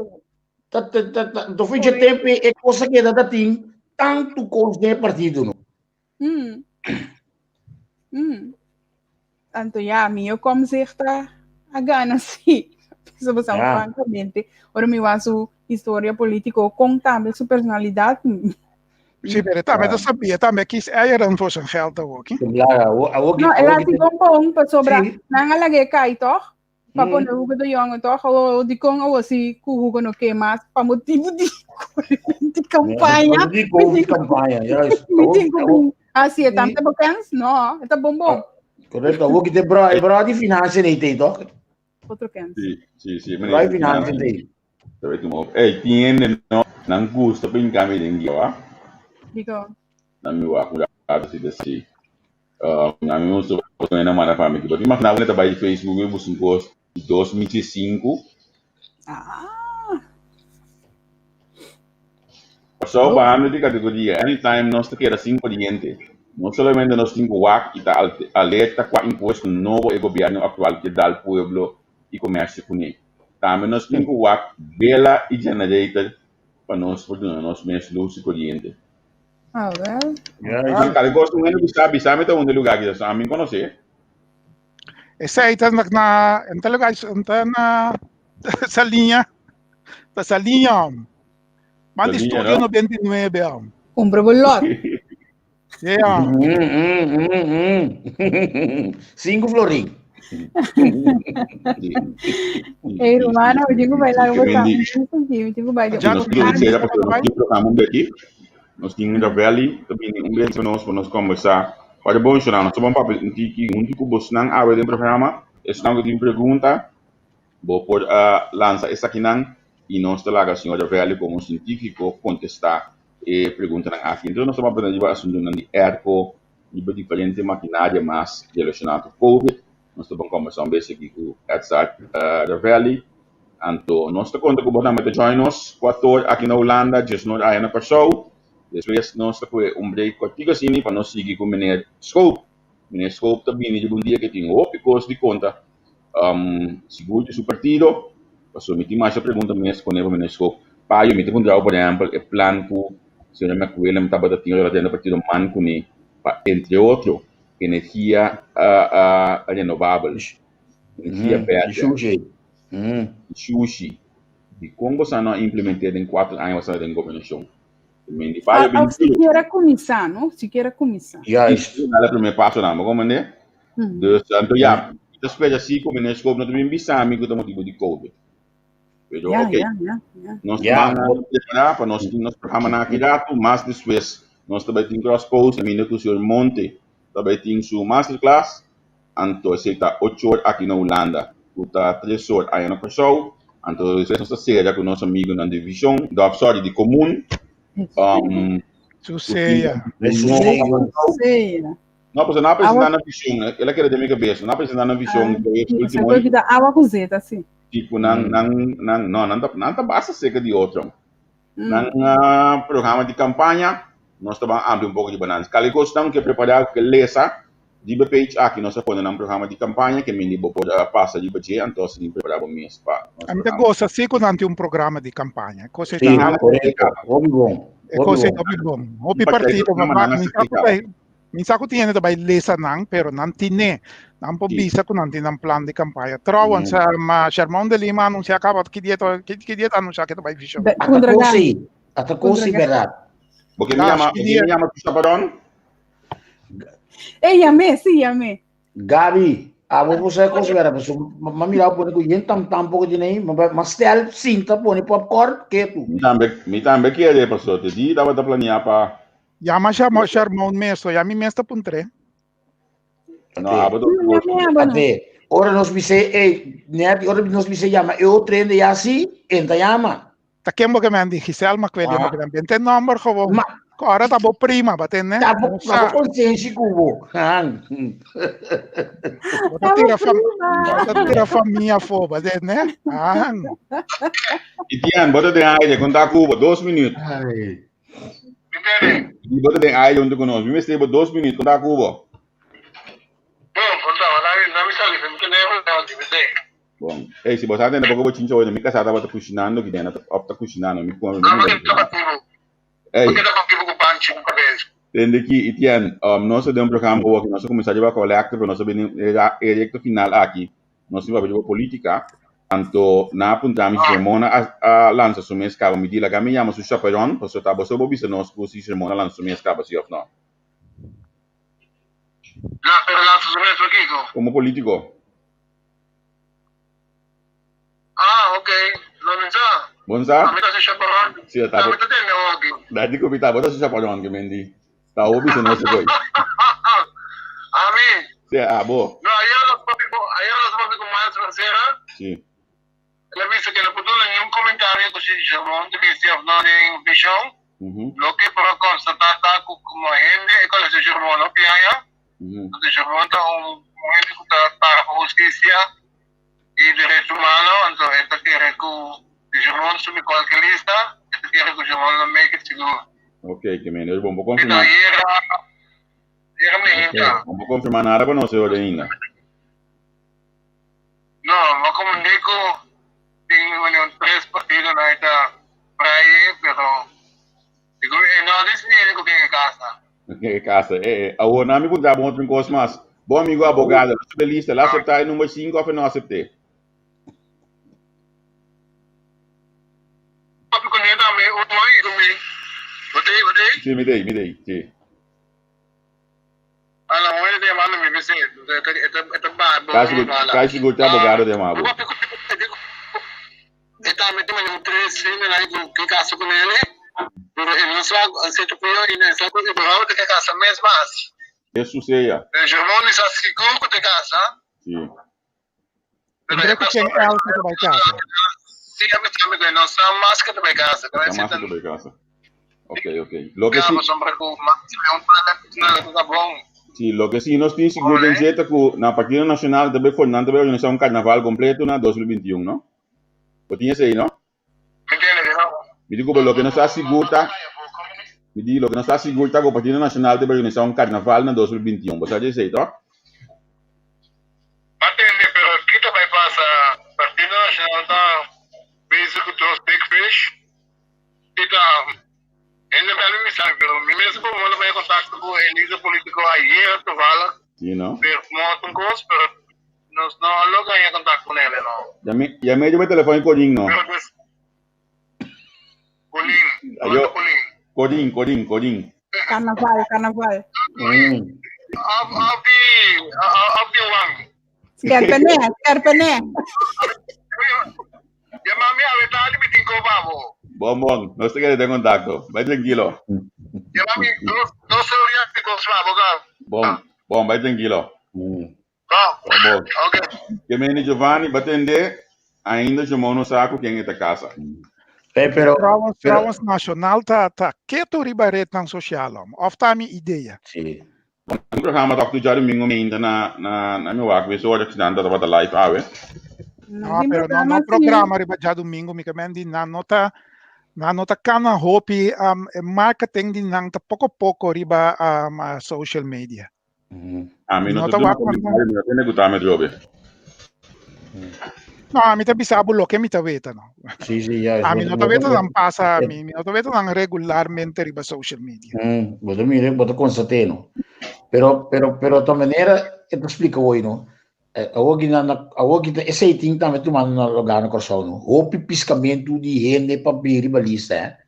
Do fim de tempo é coisa que dá tem tanto coisa partido não. Tanto eu como se está a gana sim. Francamente, ora me vaso história política contábil sua personalidade. Sim, mas eu sabia também que era um força geld ook. Não, ela se compõe para sobre não alage cai toch? Para quando o Hugo de Jong toch ou de com ou assim que o Hugo não quer mais para motivo de campanha. Assim é tanto bacana, não? É tão bom. Correto, o que tem bra de finanças nem tem toch? Outro canto. Sim. Vai finanças tem. Sabe tu mo? Tiene não gusta bem caminho de lá. Digo. Na minha acurada se desse. Na minha uso na mana família. Porque mas na hora trabalho de Facebook eu busco um post de 2005. Só para de categoria. Anytime nós queremos 5 clientes. Não somente nós temos que estar alerta com o imposto novo do governo atual que dá ao povo e comércio com ele. Também nós temos que vela e generator para nós mesmos luz e corrente. Cara, gosto muito de sabe então onde lugar que já me conhecer. Essa aí tá na lugar na essa linha. Mas estúdio 99 compra bolot. 5 florim. Ei, Romana, eu digo vai lá, eu vou digo vai. Nós tínhamos a Valley, também vez para nós conversar. Olha, bom, senhor, nós vamos para o Bosnan, a ver o programa, estamos com pergunta, vou por lançar essa aqui e nós temos a senhora Valley como científico contestar e perguntar aqui. Então, nós estamos aprendendo a assunto de ERCO, de diferentes maquinárias mais relacionadas com COVID. Nós estamos conversando aqui com o Edzard da Valley. Então, nós estamos contando com o join nós, 4 aqui na Holanda, just não há na pessoa. Depois nós temos break contigo assim para nós seguir com o Meneer Scope. Meneer Scope também de bom dia que tem ópicos de conta. Seguro seu partido. Passou me tem mais pergunta mesmo com o Meneer Scope. Pai, eu me tenho por exemplo, o plano que se não me acuerdo, me estava tendo partido man com ele, entre outros, energia renovável, energia verde, sushi. E como você não implementou em 4 anos da governação? Siquiera começar, não? Siquiera começar. Juist. Dat is primeiro passo, não, como né? Dus, então, ja, dat speelt assim como nós como nós bem bisami que estamos tipo de COVID. Pero, ok. Nós vamos preparar para nós programas na aqui dado, mas depois nós também temos cross post, ainda que o senhor Monte também tem sua masterclass, então você está 8 horas aqui na Holanda, está 3 horas aí na Corsou, então você está séria com nosso amigo na divisão, da sorte de comum. Suceia. Não, porque não apresentar na visão, ela quer de minha cabeça, não apresentar na visão, último ano. Da água cozeta, assim. Tipo, não tá basta seca de outro. Nang programa de campanha, nós estamos abrindo pouco de bananas. Cali gostamos que preparar que lesa de BPH aqui nós estamos num programa de campanha que me dibo pode passar de budget, então assim preparar o mês para. A mim gosta assim quando tem programa de campanha. Coisa sim, correto. Hobby bom. Coisa hobby bom. Hobby partido, mi sa ko tiene também lesa nang pero não tinha não pobisa ko não tinha plano de campanha. Trawan sa Sherman de Lima anuncia acaba que dia anuncia que também vision. Atacou verdade. Porque me chama tu sabaron? Llamé. Gabi, você considera pessoa, mas mirar por que yen tampoco de nem, mas tel cinta por popcorn que tu. Me também que é pessoa, te di dava da planear para Llama Sherman mesmo, llama mesmo puntre. Ora nós disse, ora nós disse llama, eu treino já assim, enta llama. Tá quem que me andi Giselle Macquelli, mas que tem número como. Agora tá bom prima, batendo, né? Tá bom consciência cubo. Tira família fora, batendo, né? E Tian, bota de aire, contar Cuba, 2 minutos. E bota de aire onde conosco, me esteve 2 minutos, contar Cuba. Bom, se você tem pouco de hoje, me casada vai estar cozinhando, que dentro opta cozinhando, me come. Entende que Etienne, nós temos um programa que nós começamos a coleta, nós temos a final aqui, nós temos a política, então na apuntamos que Sermona a lança sua escala, me diz que me chama seu chaperão, para você estar você vou ver nós que Sermona lança sua escala, se ou não. Como político. Ok. Lorenza. Bonza? A mim tá se chaperão. Sim, tá. Dadi ko bita, bota sa chaperón que mendi. Tá ouvi se não se foi. Amém. Sim, bo. No, ayer los papi con más tercera. Sí. Le dice que le puso en un comentario que se llamó de visión no en visión. Lo que por constatar como gente con el se llamó no piaya. Se llamó un gente que está para justicia y derechos humanos, entonces esto quiere que se llamó sobre cualquier lista. Ok, que me vou confirmar. Vou confirmar nada para não ser ainda. Não, vou comunico tem 3 partidos na esta praia, pero digo, não decidi que é casa. Que casa, o nome vou dar outro coisa mais. Bom amigo advogado, na lista, lá acertar o número 5 ou não acertei. Sì, mi dei, sì. Allora, vuoi dire mano mi pese, è barbo. Casi gusto abogado de mabo. Está metiendo en 3 años que caso con él, pero él no sabe, se te puede ir en esa cosa, pero ahora te casa mes más. Eso sea. El Germán es así como te casa. Sí. Pero creo que tiene algo que vai casa. Sí, a mí también no sabe más que te vai casa. Más que te vai casa. Ok. Lo que sí, lo que sí nos tiene seguro en cierta que na Partido Nacional debe Fernando debe organizar un carnaval completo en 2021, ¿no? ¿Lo tienes ahí, no? Me digo, lo que nos asegura, lo que nos asegura que el Partido Nacional debe organizar un carnaval en 2021. ¿Vos sabés eso, no? Atende, pero ¿qué te pasa? Partido Nacional está basic with those big fish. Ele vai me sabe, pero mesmo como ele vai contato com o líder político ayer, tu fala. Sí, ¿no? Pero como un cosa, pero no lo ganha contato com ele, não. Llamé yo mi teléfono Colín, ¿no? Colín. Coding. Carnaval. Of the one. Scarpene. Llámame a Betali, me tengo babo. Bom, não sei que tem contato. Vai tranquilo. Llámame dos horas de abogado. Bom, vai tranquilo. Bom. Ok. Que me Giovanni batende ainda chamou no saco quem é da casa. Pero Trouwens nacional tá quieto ribaret ng social of tá minha ideia. Sim. O programa tá já domingo ainda na meu work, we sort of dando da live ave. No, pero no programa riba já domingo mi kamendi na nota kana hopi marketing din nang ta pouco riba social media. A mim não tá tem que gostar me jobe. No, a mim tá bisabo lo que mi tá veta no. Sim, já. A mim não tá veta não passa, mi não tá veta não regularmente riba social media. Boto constatei no. Pero de maneira, eu te explico hoje, no. Awag esse item também tomando na lugar no Corsão, no. O piscamento de rende para biri balista,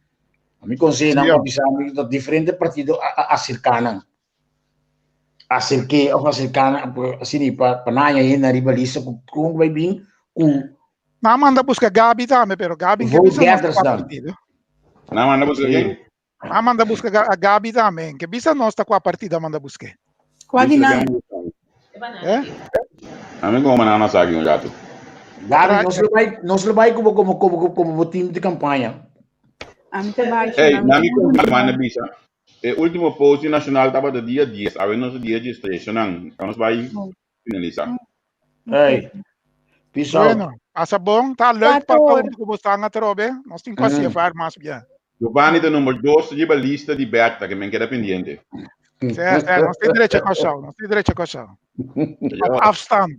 A mim conselho não pisamos de diferente partido acercana. Acerque ou acercana assim para naia rende ribalista com vai bem com. Não manda buscar Gabi também, pero Gabi que bisa nossa partido. Não manda buscar quem? Manda buscar a Gabi também, que bisa nossa com a partida manda buscar. Quase não. A mim como não sabe um gato. Gabi não se vai como time de campanha. A mim também. Ei, na minha semana bisa. O último post nacional estava do dia 10, a ver nosso dia de registration, nós vai finalizar. Ei. Bueno, passa bom, tá leuk para o bostanga trobe. Nós temos que se fazer mais bem. Giovanni de número 2 de lista de Berta, que me queda pendiente. Certo, nós temos direito a coxão, Op afstand.